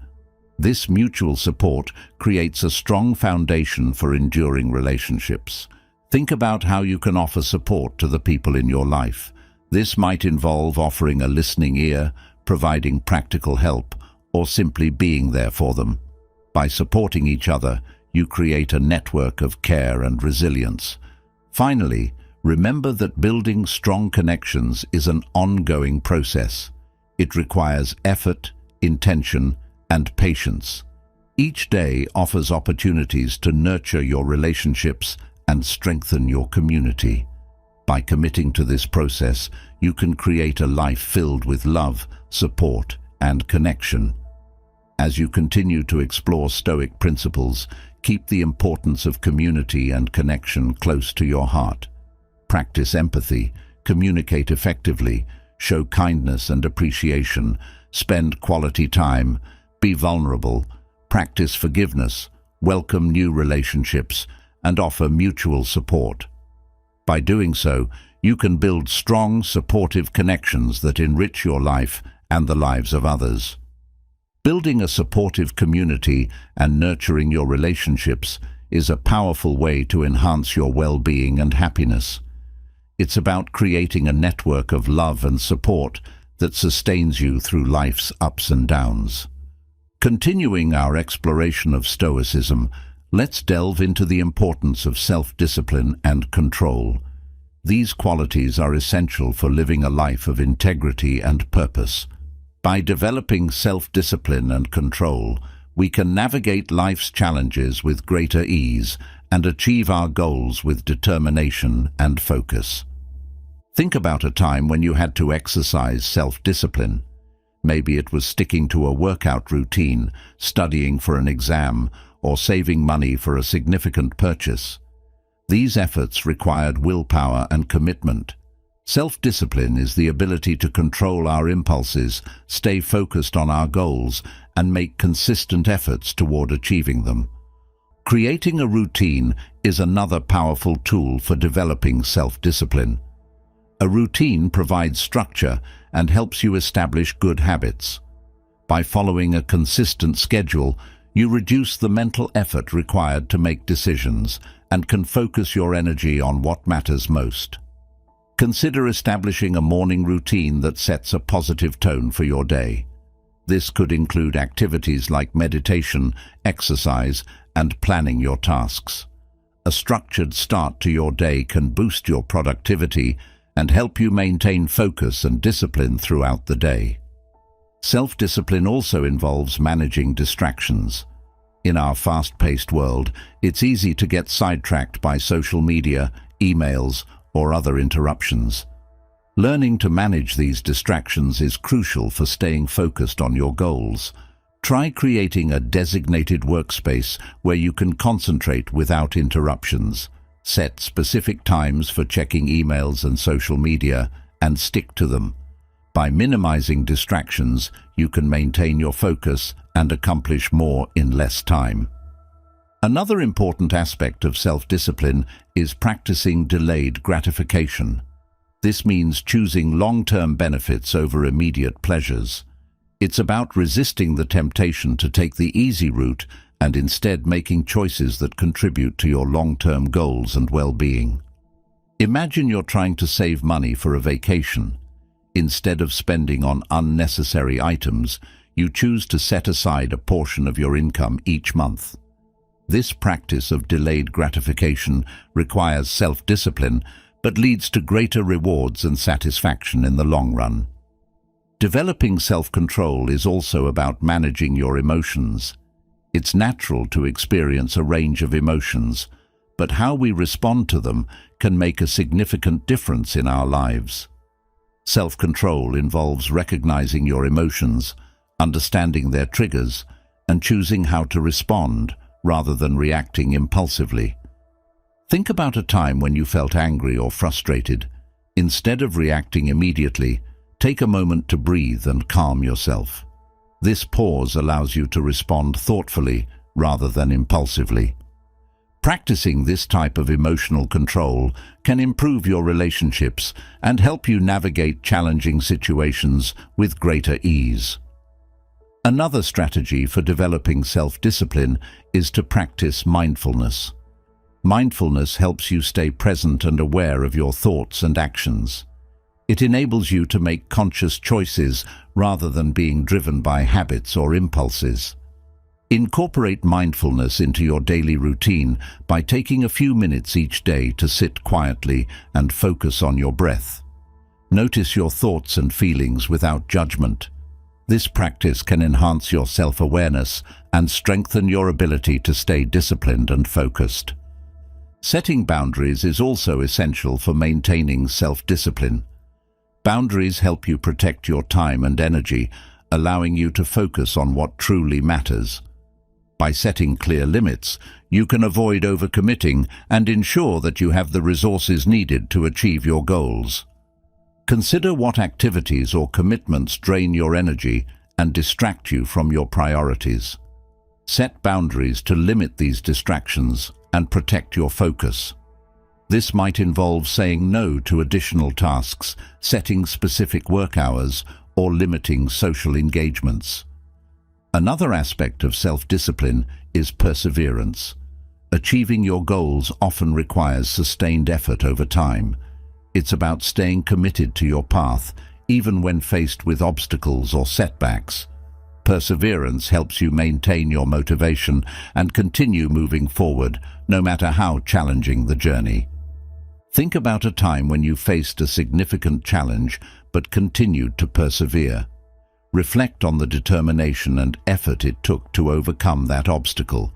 This mutual support creates a strong foundation for enduring relationships. Think about how you can offer support to the people in your life. This might involve offering a listening ear, providing practical help, or simply being there for them. By supporting each other, you create a network of care and resilience. Finally, remember that building strong connections is an ongoing process. It requires effort, intention, and patience. Each day offers opportunities to nurture your relationships and strengthen your community. By committing to this process, you can create a life filled with love, support, and connection. As you continue to explore Stoic principles, keep the importance of community and connection close to your heart. Practice empathy, communicate effectively, show kindness and appreciation, spend quality time, be vulnerable, practice forgiveness, welcome new relationships, and offer mutual support. By doing so, you can build strong, supportive connections that enrich your life and the lives of others. Building a supportive community and nurturing your relationships is a powerful way to enhance your well-being and happiness. It's about creating a network of love and support that sustains you through life's ups and downs. Continuing our exploration of Stoicism, let's delve into the importance of self-discipline and control. These qualities are essential for living a life of integrity and purpose. By developing self-discipline and control, we can navigate life's challenges with greater ease and achieve our goals with determination and focus. Think about a time when you had to exercise self-discipline. Maybe it was sticking to a workout routine, studying for an exam, or saving money for a significant purchase. These efforts required willpower and commitment. Self-discipline is the ability to control our impulses, stay focused on our goals, and make consistent efforts toward achieving them. Creating a routine is another powerful tool for developing self-discipline. A routine provides structure and helps you establish good habits. By following a consistent schedule, you reduce the mental effort required to make decisions and can focus your energy on what matters most. Consider establishing a morning routine that sets a positive tone for your day. This could include activities like meditation, exercise, and planning your tasks. A structured start to your day can boost your productivity and help you maintain focus and discipline throughout the day. Self-discipline also involves managing distractions. In our fast-paced world, it's easy to get sidetracked by social media, emails, or other interruptions. Learning to manage these distractions is crucial for staying focused on your goals. Try creating a designated workspace where you can concentrate without interruptions. Set specific times for checking emails and social media and stick to them. By minimizing distractions, you can maintain your focus and accomplish more in less time. Another important aspect of self-discipline is practicing delayed gratification. This means choosing long-term benefits over immediate pleasures. It's about resisting the temptation to take the easy route and instead making choices that contribute to your long-term goals and well-being. Imagine you're trying to save money for a vacation. Instead of spending on unnecessary items, you choose to set aside a portion of your income each month. This practice of delayed gratification requires self-discipline, but leads to greater rewards and satisfaction in the long run. Developing self-control is also about managing your emotions. It's natural to experience a range of emotions, but how we respond to them can make a significant difference in our lives. Self-control involves recognizing your emotions, understanding their triggers, and choosing how to respond rather than reacting impulsively. Think about a time when you felt angry or frustrated. Instead of reacting immediately, take a moment to breathe and calm yourself. This pause allows you to respond thoughtfully rather than impulsively. Practicing this type of emotional control can improve your relationships and help you navigate challenging situations with greater ease. Another strategy for developing self-discipline is to practice mindfulness. Mindfulness helps you stay present and aware of your thoughts and actions. It enables you to make conscious choices rather than being driven by habits or impulses. Incorporate mindfulness into your daily routine by taking a few minutes each day to sit quietly and focus on your breath. Notice your thoughts and feelings without judgment. This practice can enhance your self-awareness and strengthen your ability to stay disciplined and focused. Setting boundaries is also essential for maintaining self-discipline. Boundaries help you protect your time and energy, allowing you to focus on what truly matters. By setting clear limits, you can avoid overcommitting and ensure that you have the resources needed to achieve your goals. Consider what activities or commitments drain your energy and distract you from your priorities. Set boundaries to limit these distractions and protect your focus. This might involve saying no to additional tasks, setting specific work hours, or limiting social engagements. Another aspect of self-discipline is perseverance. Achieving your goals often requires sustained effort over time. It's about staying committed to your path, even when faced with obstacles or setbacks. Perseverance helps you maintain your motivation and continue moving forward, no matter how challenging the journey. Think about a time when you faced a significant challenge but continued to persevere. Reflect on the determination and effort it took to overcome that obstacle.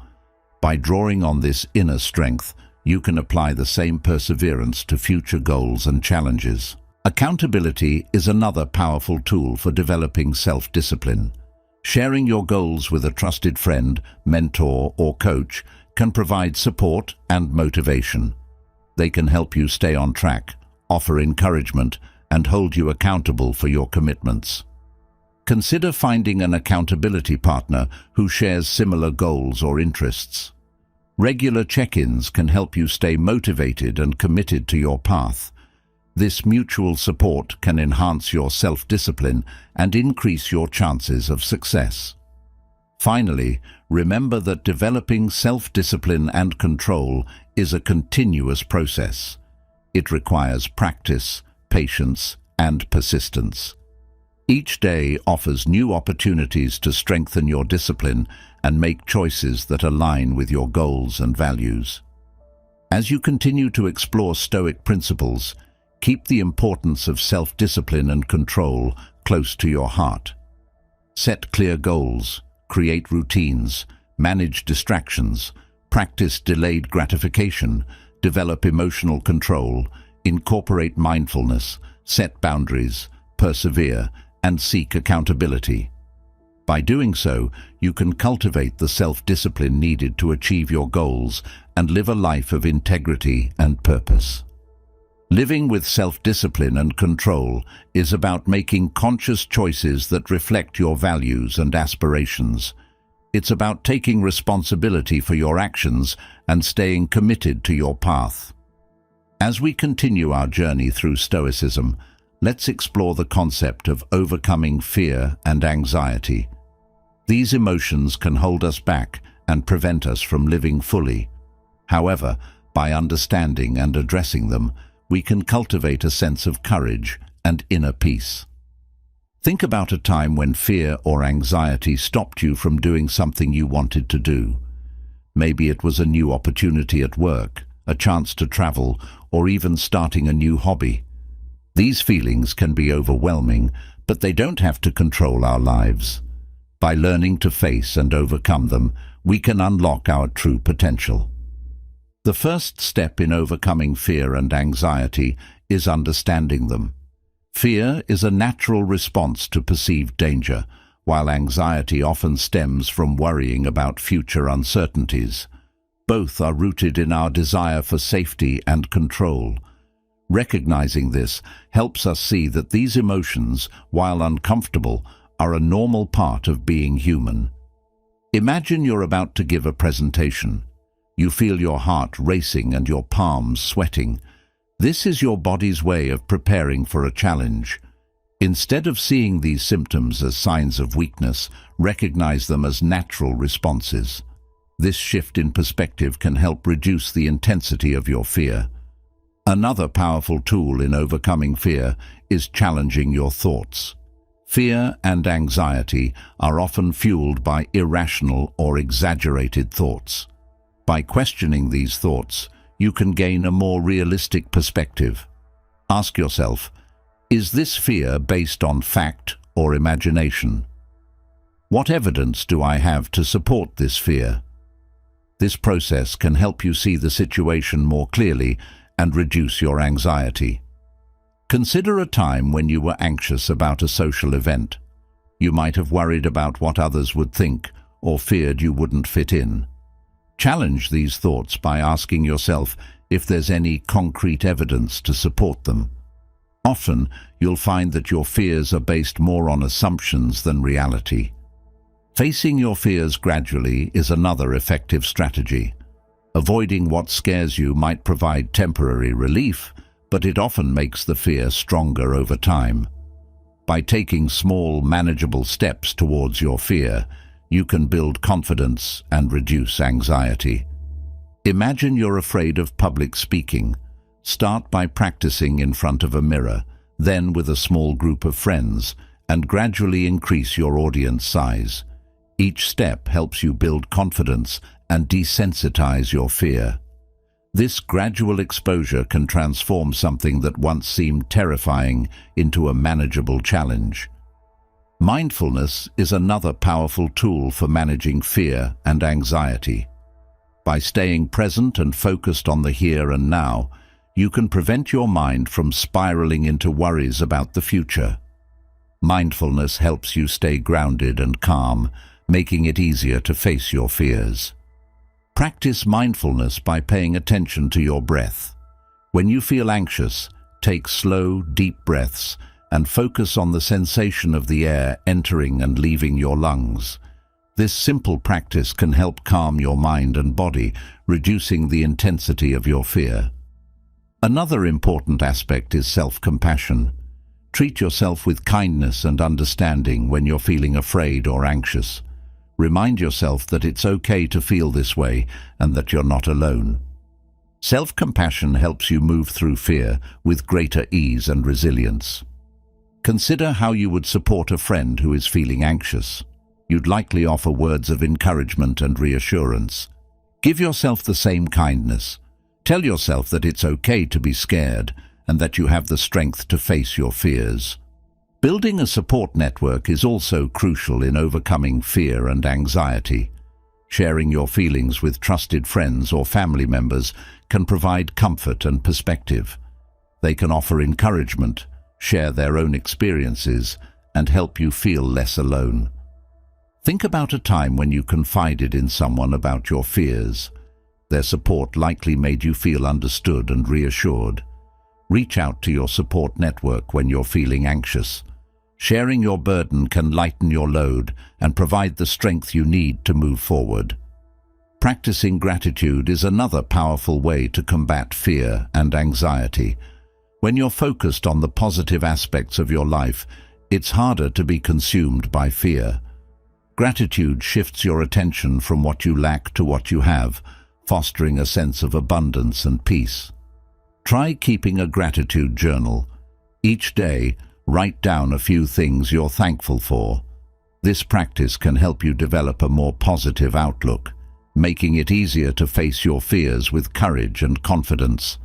By drawing on this inner strength, you can apply the same perseverance to future goals and challenges. Accountability is another powerful tool for developing self-discipline. Sharing your goals with a trusted friend, mentor, or coach can provide support and motivation. They can help you stay on track, offer encouragement, and hold you accountable for your commitments. Consider finding an accountability partner who shares similar goals or interests. Regular check-ins can help you stay motivated and committed to your path. This mutual support can enhance your self-discipline and increase your chances of success. Finally, remember that developing self-discipline and control is a continuous process. It requires practice, patience, and persistence. Each day offers new opportunities to strengthen your discipline and make choices that align with your goals and values. As you continue to explore Stoic principles, keep the importance of self-discipline and control close to your heart. Set clear goals, create routines, manage distractions, practice delayed gratification, develop emotional control, incorporate mindfulness, set boundaries, persevere, and seek accountability. By doing so, you can cultivate the self-discipline needed to achieve your goals and live a life of integrity and purpose. Living with self-discipline and control is about making conscious choices that reflect your values and aspirations. It's about taking responsibility for your actions and staying committed to your path. As we continue our journey through Stoicism, let's explore the concept of overcoming fear and anxiety. These emotions can hold us back and prevent us from living fully. However, by understanding and addressing them, we can cultivate a sense of courage and inner peace. Think about a time when fear or anxiety stopped you from doing something you wanted to do. Maybe it was a new opportunity at work, a chance to travel, or even starting a new hobby. These feelings can be overwhelming, but they don't have to control our lives. By learning to face and overcome them, we can unlock our true potential. The first step in overcoming fear and anxiety is understanding them. Fear is a natural response to perceived danger, while anxiety often stems from worrying about future uncertainties. Both are rooted in our desire for safety and control. Recognizing this helps us see that these emotions, while uncomfortable, are a normal part of being human. Imagine you're about to give a presentation. You feel your heart racing and your palms sweating. This is your body's way of preparing for a challenge. Instead of seeing these symptoms as signs of weakness, recognize them as natural responses. This shift in perspective can help reduce the intensity of your fear. Another powerful tool in overcoming fear is challenging your thoughts. Fear and anxiety are often fueled by irrational or exaggerated thoughts. By questioning these thoughts, you can gain a more realistic perspective. Ask yourself, is this fear based on fact or imagination? What evidence do I have to support this fear? This process can help you see the situation more clearly and reduce your anxiety. Consider a time when you were anxious about a social event. You might have worried about what others would think or feared you wouldn't fit in. Challenge these thoughts by asking yourself if there's any concrete evidence to support them. Often, you'll find that your fears are based more on assumptions than reality. Facing your fears gradually is another effective strategy. Avoiding what scares you might provide temporary relief, but it often makes the fear stronger over time. By taking small, manageable steps towards your fear, you can build confidence and reduce anxiety. Imagine you're afraid of public speaking. Start by practicing in front of a mirror, then with a small group of friends, and gradually increase your audience size. Each step helps you build confidence and desensitize your fear. This gradual exposure can transform something that once seemed terrifying into a manageable challenge. Mindfulness is another powerful tool for managing fear and anxiety. By staying present and focused on the here and now, you can prevent your mind from spiraling into worries about the future. Mindfulness helps you stay grounded and calm, making it easier to face your fears. Practice mindfulness by paying attention to your breath. When you feel anxious, take slow, deep breaths and focus on the sensation of the air entering and leaving your lungs. This simple practice can help calm your mind and body, reducing the intensity of your fear. Another important aspect is self-compassion. Treat yourself with kindness and understanding when you're feeling afraid or anxious. Remind yourself that it's okay to feel this way and that you're not alone. Self-compassion helps you move through fear with greater ease and resilience. Consider how you would support a friend who is feeling anxious. You'd likely offer words of encouragement and reassurance. Give yourself the same kindness. Tell yourself that it's okay to be scared and that you have the strength to face your fears. Building a support network is also crucial in overcoming fear and anxiety. Sharing your feelings with trusted friends or family members can provide comfort and perspective. They can offer encouragement, share their own experiences, and help you feel less alone. Think about a time when you confided in someone about your fears. Their support likely made you feel understood and reassured. Reach out to your support network when you're feeling anxious. Sharing your burden can lighten your load and provide the strength you need to move forward. Practicing gratitude is another powerful way to combat fear and anxiety. When you're focused on the positive aspects of your life, it's harder to be consumed by fear. Gratitude shifts your attention from what you lack to what you have, fostering a sense of abundance and peace. Try keeping a gratitude journal. Each day, write down a few things you're thankful for. This practice can help you develop a more positive outlook, making it easier to face your fears with courage and confidence.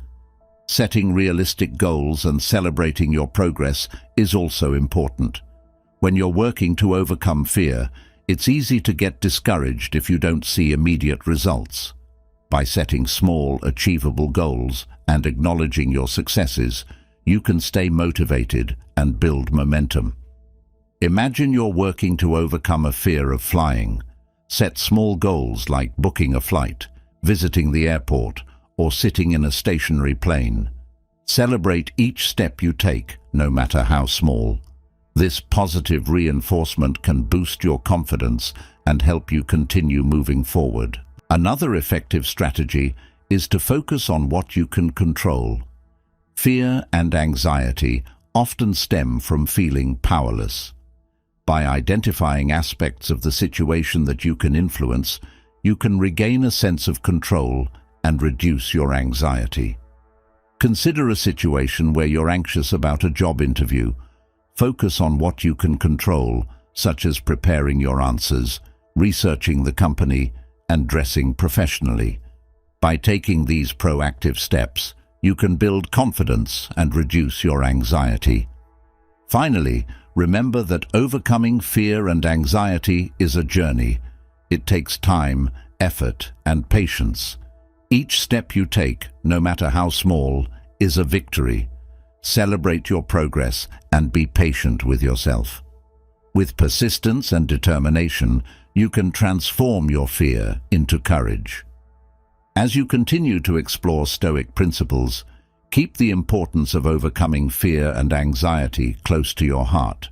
Setting realistic goals and celebrating your progress is also important. When you're working to overcome fear, it's easy to get discouraged if you don't see immediate results. By setting small, achievable goals and acknowledging your successes, you can stay motivated and build momentum. Imagine you're working to overcome a fear of flying. Set small goals like booking a flight, visiting the airport, or sitting in a stationary plane. Celebrate each step you take, no matter how small. This positive reinforcement can boost your confidence and help you continue moving forward. Another effective strategy is to focus on what you can control. Fear and anxiety often stem from feeling powerless. By identifying aspects of the situation that you can influence, you can regain a sense of control and reduce your anxiety. Consider a situation where you're anxious about a job interview. Focus on what you can control, such as preparing your answers, researching the company, and dressing professionally. By taking these proactive steps, you can build confidence and reduce your anxiety. Finally, remember that overcoming fear and anxiety is a journey. It takes time, effort, and patience. Each step you take, no matter how small, is a victory. Celebrate your progress and be patient with yourself. With persistence and determination, you can transform your fear into courage. As you continue to explore Stoic principles, keep the importance of overcoming fear and anxiety close to your heart.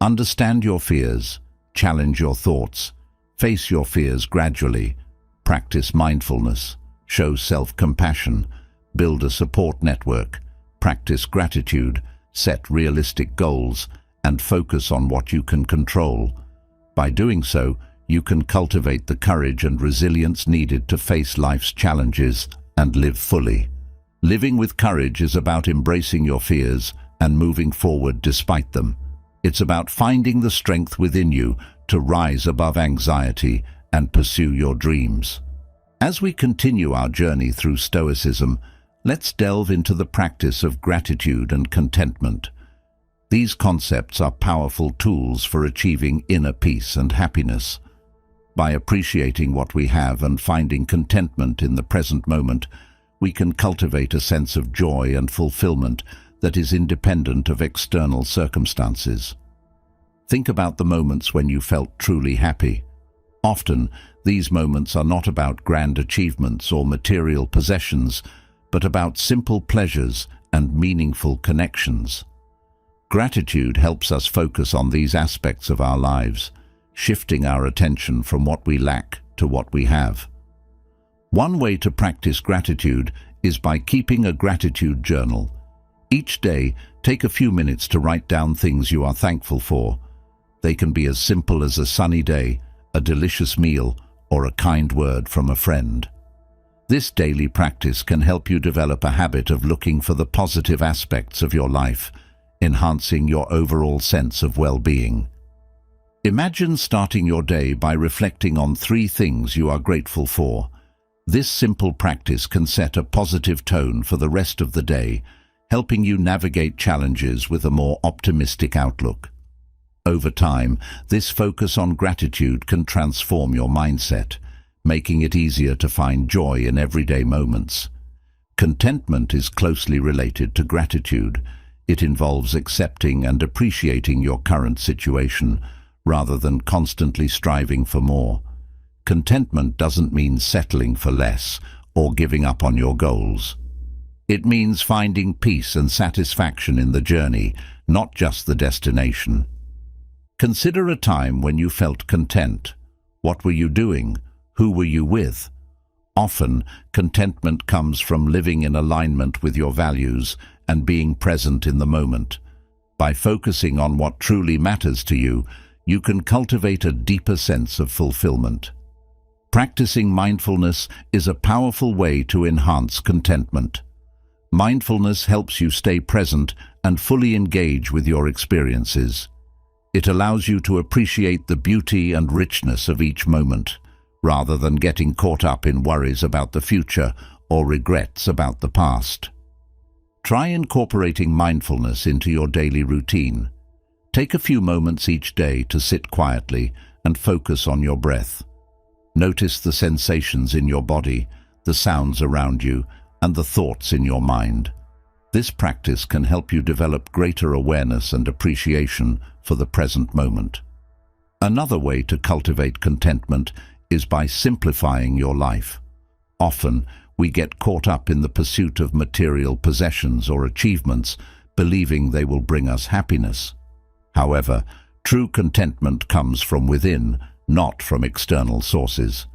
Understand your fears, challenge your thoughts, face your fears gradually, practice mindfulness, show self-compassion, build a support network, practice gratitude, set realistic goals, and focus on what you can control. By doing so, you can cultivate the courage and resilience needed to face life's challenges and live fully. Living with courage is about embracing your fears and moving forward despite them. It's about finding the strength within you to rise above anxiety and pursue your dreams. As we continue our journey through Stoicism, let's delve into the practice of gratitude and contentment. These concepts are powerful tools for achieving inner peace and happiness. By appreciating what we have and finding contentment in the present moment, we can cultivate a sense of joy and fulfillment that is independent of external circumstances. Think about the moments when you felt truly happy. Often, these moments are not about grand achievements or material possessions, but about simple pleasures and meaningful connections. Gratitude helps us focus on these aspects of our lives, shifting our attention from what we lack to what we have. One way to practice gratitude is by keeping a gratitude journal. Each day, take a few minutes to write down things you are thankful for. They can be as simple as a sunny day, a delicious meal, or a kind word from a friend. This daily practice can help you develop a habit of looking for the positive aspects of your life, enhancing your overall sense of well-being. Imagine starting your day by reflecting on 3 things you are grateful for. This simple practice can set a positive tone for the rest of the day, helping you navigate challenges with a more optimistic outlook. Over time, this focus on gratitude can transform your mindset, making it easier to find joy in everyday moments. Contentment is closely related to gratitude. It involves accepting and appreciating your current situation, rather than constantly striving for more. Contentment doesn't mean settling for less or giving up on your goals. It means finding peace and satisfaction in the journey, not just the destination. Consider a time when you felt content. What were you doing? Who were you with? Often, contentment comes from living in alignment with your values and being present in the moment. By focusing on what truly matters to you, you can cultivate a deeper sense of fulfillment. Practicing mindfulness is a powerful way to enhance contentment. Mindfulness helps you stay present and fully engage with your experiences. It allows you to appreciate the beauty and richness of each moment, rather than getting caught up in worries about the future or regrets about the past. Try incorporating mindfulness into your daily routine. Take a few moments each day to sit quietly and focus on your breath. Notice the sensations in your body, the sounds around you, and the thoughts in your mind. This practice can help you develop greater awareness and appreciation for the present moment. Another way to cultivate contentment is by simplifying your life. Often, we get caught up in the pursuit of material possessions or achievements, believing they will bring us happiness. However, true contentment comes from within, not from external sources.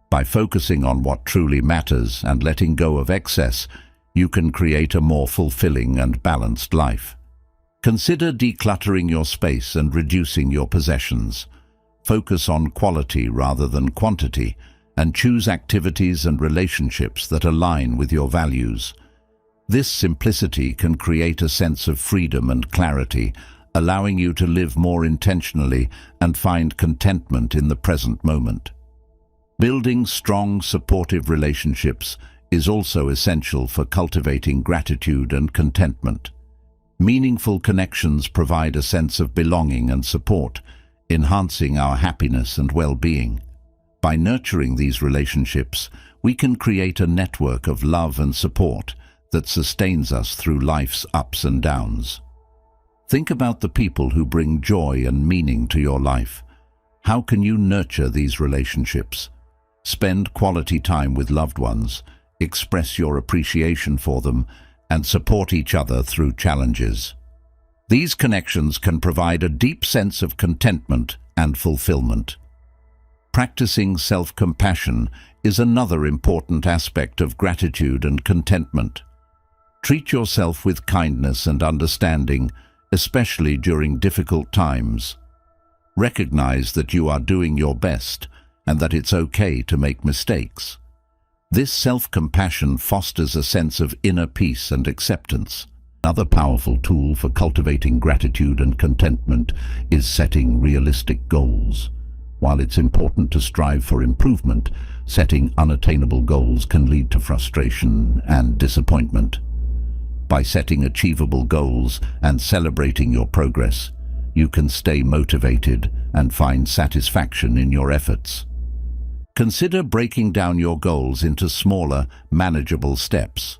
By focusing on what truly matters and letting go of excess, you can create a more fulfilling and balanced life. Consider decluttering your space and reducing your possessions. Focus on quality rather than quantity, and choose activities and relationships that align with your values. This simplicity can create a sense of freedom and clarity, allowing you to live more intentionally and find contentment in the present moment. Building strong, supportive relationships is also essential for cultivating gratitude and contentment. Meaningful connections provide a sense of belonging and support, enhancing our happiness and well-being. By nurturing these relationships, we can create a network of love and support that sustains us through life's ups and downs. Think about the people who bring joy and meaning to your life. How can you nurture these relationships? Spend quality time with loved ones, express your appreciation for them, and support each other through challenges. These connections can provide a deep sense of contentment and fulfillment. Practicing self-compassion is another important aspect of gratitude and contentment. Treat yourself with kindness and understanding, especially during difficult times. Recognize that you are doing your best and that it's okay to make mistakes. This self-compassion fosters a sense of inner peace and acceptance. Another powerful tool for cultivating gratitude and contentment is setting realistic goals. While it's important to strive for improvement, setting unattainable goals can lead to frustration and disappointment. By setting achievable goals and celebrating your progress, you can stay motivated and find satisfaction in your efforts. Consider breaking down your goals into smaller, manageable steps.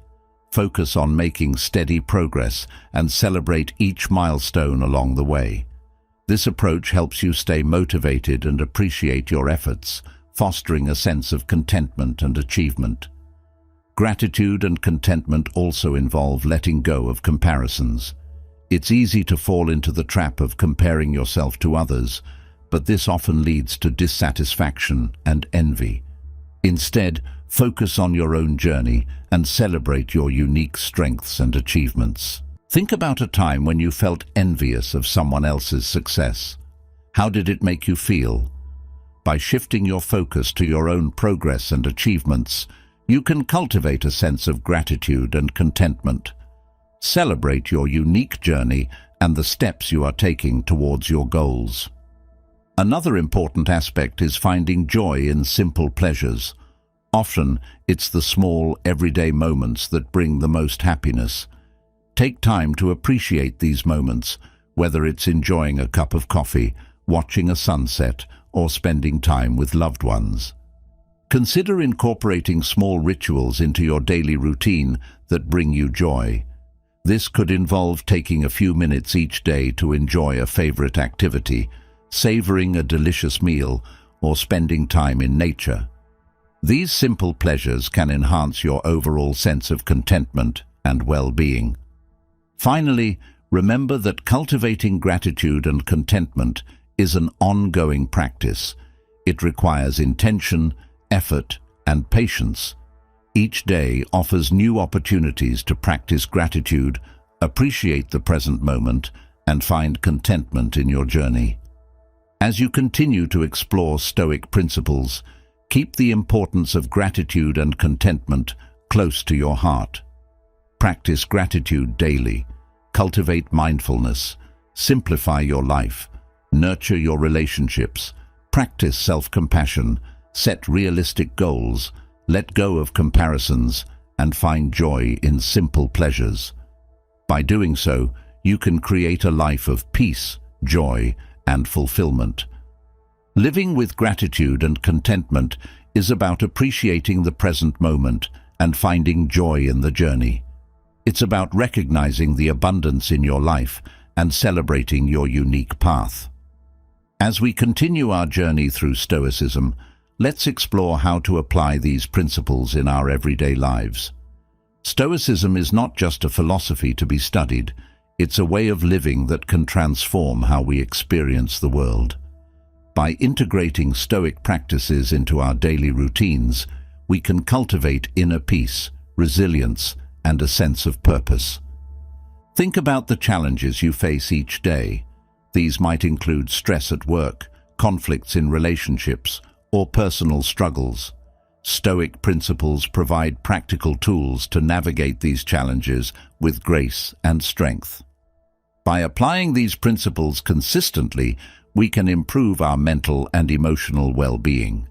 Focus on making steady progress and celebrate each milestone along the way. This approach helps you stay motivated and appreciate your efforts, fostering a sense of contentment and achievement. Gratitude and contentment also involve letting go of comparisons. It's easy to fall into the trap of comparing yourself to others, but this often leads to dissatisfaction and envy. Instead, focus on your own journey and celebrate your unique strengths and achievements. Think about a time when you felt envious of someone else's success. How did it make you feel? By shifting your focus to your own progress and achievements, you can cultivate a sense of gratitude and contentment. Celebrate your unique journey and the steps you are taking towards your goals. Another important aspect is finding joy in simple pleasures. Often, it's the small, everyday moments that bring the most happiness. Take time to appreciate these moments, whether it's enjoying a cup of coffee, watching a sunset, or spending time with loved ones. Consider incorporating small rituals into your daily routine that bring you joy. This could involve taking a few minutes each day to enjoy a favorite activity, savoring a delicious meal, or spending time in nature. These simple pleasures can enhance your overall sense of contentment and well-being. Finally, remember that cultivating gratitude and contentment is an ongoing practice. It requires intention, effort, and patience. Each day offers new opportunities to practice gratitude, appreciate the present moment, and find contentment in your journey. As you continue to explore Stoic principles, keep the importance of gratitude and contentment close to your heart. Practice gratitude daily, cultivate mindfulness, simplify your life, nurture your relationships, practice self-compassion, set realistic goals, let go of comparisons, and find joy in simple pleasures. By doing so, you can create a life of peace, joy, and fulfillment. Living with gratitude and contentment is about appreciating the present moment and finding joy in the journey. It's about recognizing the abundance in your life and celebrating your unique path. As we continue our journey through Stoicism, let's explore how to apply these principles in our everyday lives. Stoicism is not just a philosophy to be studied, it's a way of living that can transform how we experience the world. By integrating Stoic practices into our daily routines, we can cultivate inner peace, resilience, and a sense of purpose. Think about the challenges you face each day. These might include stress at work, conflicts in relationships, or personal struggles. Stoic principles provide practical tools to navigate these challenges with grace and strength. By applying these principles consistently, we can improve our mental and emotional well-being.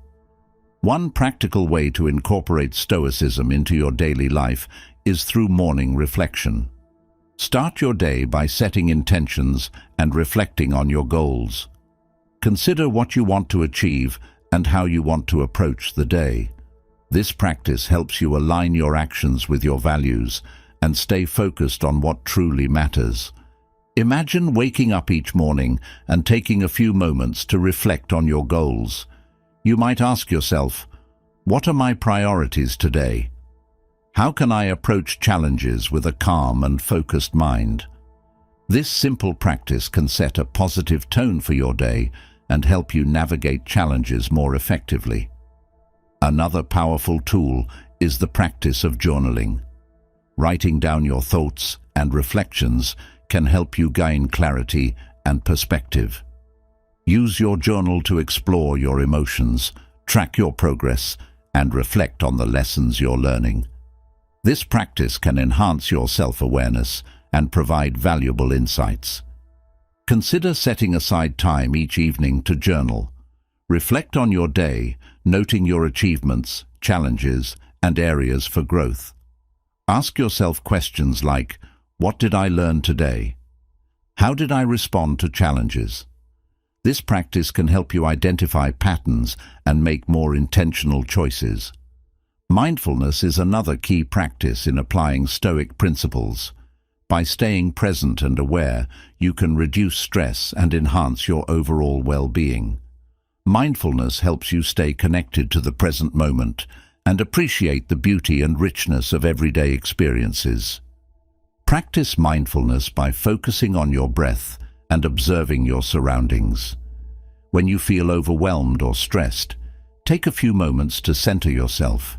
One practical way to incorporate Stoicism into your daily life is through morning reflection. Start your day by setting intentions and reflecting on your goals. Consider what you want to achieve and how you want to approach the day. This practice helps you align your actions with your values and stay focused on what truly matters. Imagine waking up each morning and taking a few moments to reflect on your goals. You might ask yourself, what are my priorities today? How can I approach challenges with a calm and focused mind? This simple practice can set a positive tone for your day and help you navigate challenges more effectively. Another powerful tool is the practice of journaling. Writing down your thoughts and reflections can help you gain clarity and perspective. Use your journal to explore your emotions, track your progress, and reflect on the lessons you're learning. This practice can enhance your self-awareness and provide valuable insights. Consider setting aside time each evening to journal. Reflect on your day, noting your achievements, challenges, and areas for growth. Ask yourself questions like, what did I learn today? How did I respond to challenges? This practice can help you identify patterns and make more intentional choices. Mindfulness is another key practice in applying Stoic principles. By staying present and aware, you can reduce stress and enhance your overall well-being. Mindfulness helps you stay connected to the present moment and appreciate the beauty and richness of everyday experiences. Practice mindfulness by focusing on your breath and observing your surroundings. When you feel overwhelmed or stressed, take a few moments to center yourself.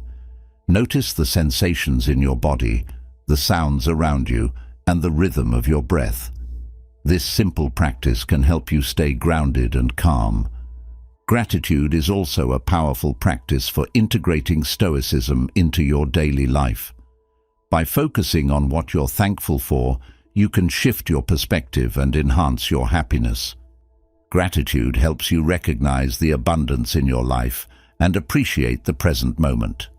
Notice the sensations in your body, the sounds around you, and the rhythm of your breath. This simple practice can help you stay grounded and calm. Gratitude is also a powerful practice for integrating Stoicism into your daily life. By focusing on what you're thankful for, you can shift your perspective and enhance your happiness. Gratitude helps you recognize the abundance in your life and appreciate the present moment.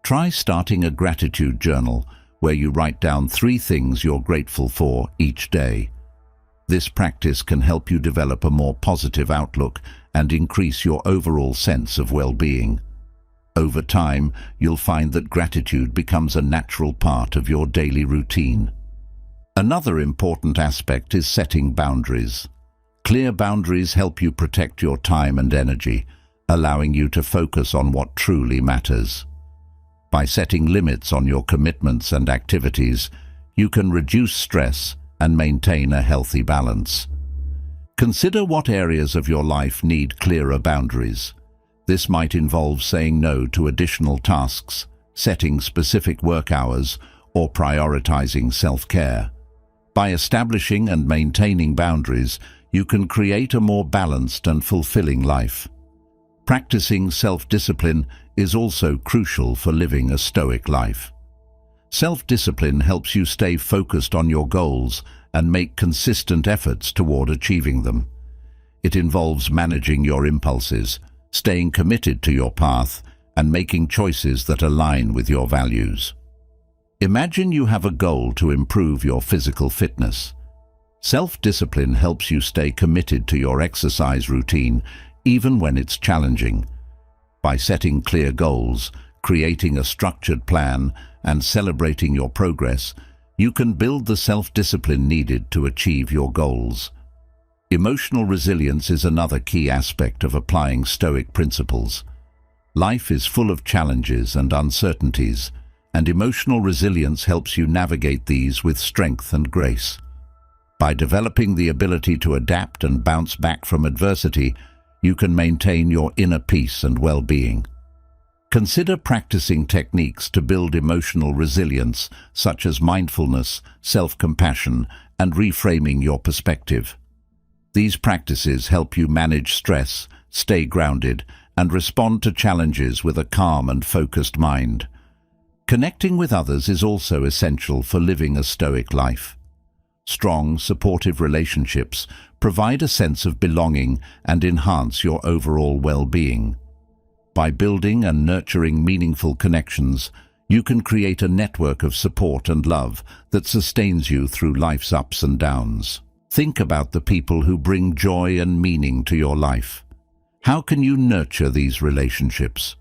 Try starting a gratitude journal where you write down 3 things you're grateful for each day. This practice can help you develop a more positive outlook and increase your overall sense of well-being. Over time, you'll find that gratitude becomes a natural part of your daily routine. Another important aspect is setting boundaries. Clear boundaries help you protect your time and energy, allowing you to focus on what truly matters. By setting limits on your commitments and activities, you can reduce stress and maintain a healthy balance. Consider what areas of your life need clearer boundaries. This might involve saying no to additional tasks, setting specific work hours, or prioritizing self-care. By establishing and maintaining boundaries, you can create a more balanced and fulfilling life. Practicing self-discipline is also crucial for living a Stoic life. Self-discipline helps you stay focused on your goals and make consistent efforts toward achieving them. It involves managing your impulses, staying committed to your path, and making choices that align with your values. Imagine you have a goal to improve your physical fitness. Self-discipline helps you stay committed to your exercise routine, even when it's challenging. By setting clear goals, creating a structured plan, and celebrating your progress, you can build the self-discipline needed to achieve your goals. Emotional resilience is another key aspect of applying Stoic principles. Life is full of challenges and uncertainties, and emotional resilience helps you navigate these with strength and grace. By developing the ability to adapt and bounce back from adversity, you can maintain your inner peace and well-being. Consider practicing techniques to build emotional resilience, such as mindfulness, self-compassion, and reframing your perspective. These practices help you manage stress, stay grounded, and respond to challenges with a calm and focused mind. Connecting with others is also essential for living a Stoic life. Strong, supportive relationships provide a sense of belonging and enhance your overall well-being. By building and nurturing meaningful connections, you can create a network of support and love that sustains you through life's ups and downs. Think about the people who bring joy and meaning to your life. How can you nurture these relationships?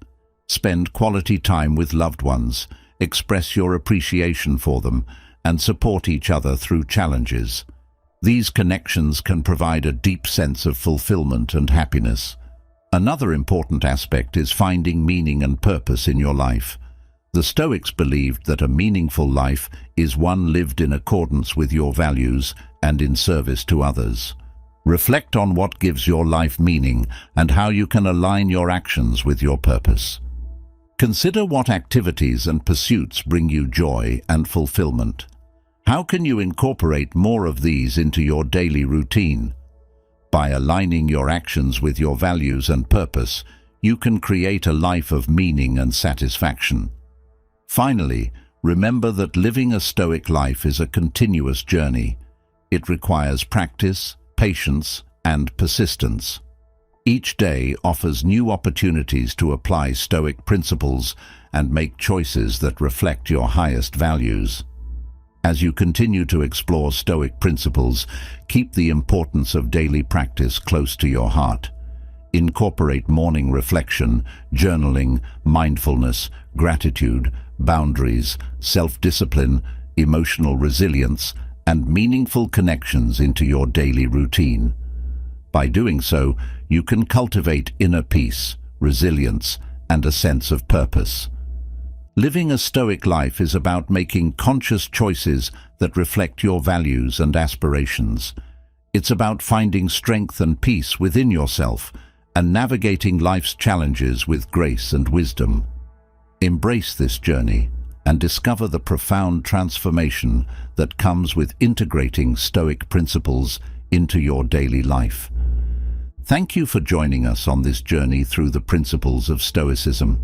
Spend quality time with loved ones, express your appreciation for them, and support each other through challenges. These connections can provide a deep sense of fulfillment and happiness. Another important aspect is finding meaning and purpose in your life. The Stoics believed that a meaningful life is one lived in accordance with your values and in service to others. Reflect on what gives your life meaning and how you can align your actions with your purpose. Consider what activities and pursuits bring you joy and fulfillment. How can you incorporate more of these into your daily routine? By aligning your actions with your values and purpose, you can create a life of meaning and satisfaction. Finally, remember that living a Stoic life is a continuous journey. It requires practice, patience, and persistence. Each day offers new opportunities to apply Stoic principles and make choices that reflect your highest values. As you continue to explore Stoic principles, keep the importance of daily practice close to your heart. Incorporate morning reflection, journaling, mindfulness, gratitude, boundaries, self-discipline, emotional resilience, and meaningful connections into your daily routine. By doing so, you can cultivate inner peace, resilience, and a sense of purpose. Living a Stoic life is about making conscious choices that reflect your values and aspirations. It's about finding strength and peace within yourself and navigating life's challenges with grace and wisdom. Embrace this journey and discover the profound transformation that comes with integrating Stoic principles into your daily life. Thank you for joining us on this journey through the principles of Stoicism.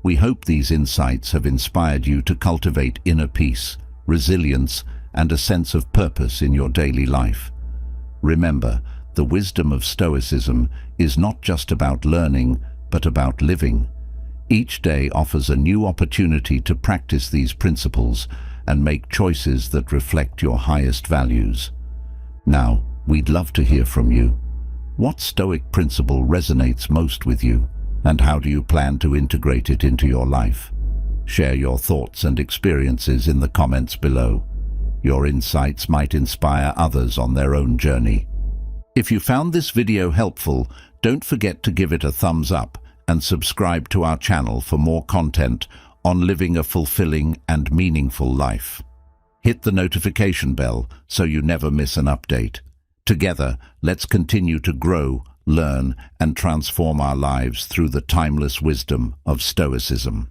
We hope these insights have inspired you to cultivate inner peace, resilience, and a sense of purpose in your daily life. Remember, the wisdom of Stoicism is not just about learning, but about living. Each day offers a new opportunity to practice these principles and make choices that reflect your highest values. Now, we'd love to hear from you. What Stoic principle resonates most with you, and how do you plan to integrate it into your life? Share your thoughts and experiences in the comments below. Your insights might inspire others on their own journey. If you found this video helpful, don't forget to give it a thumbs up and subscribe to our channel for more content on living a fulfilling and meaningful life. Hit the notification bell so you never miss an update. Together, let's continue to grow, learn, and transform our lives through the timeless wisdom of Stoicism.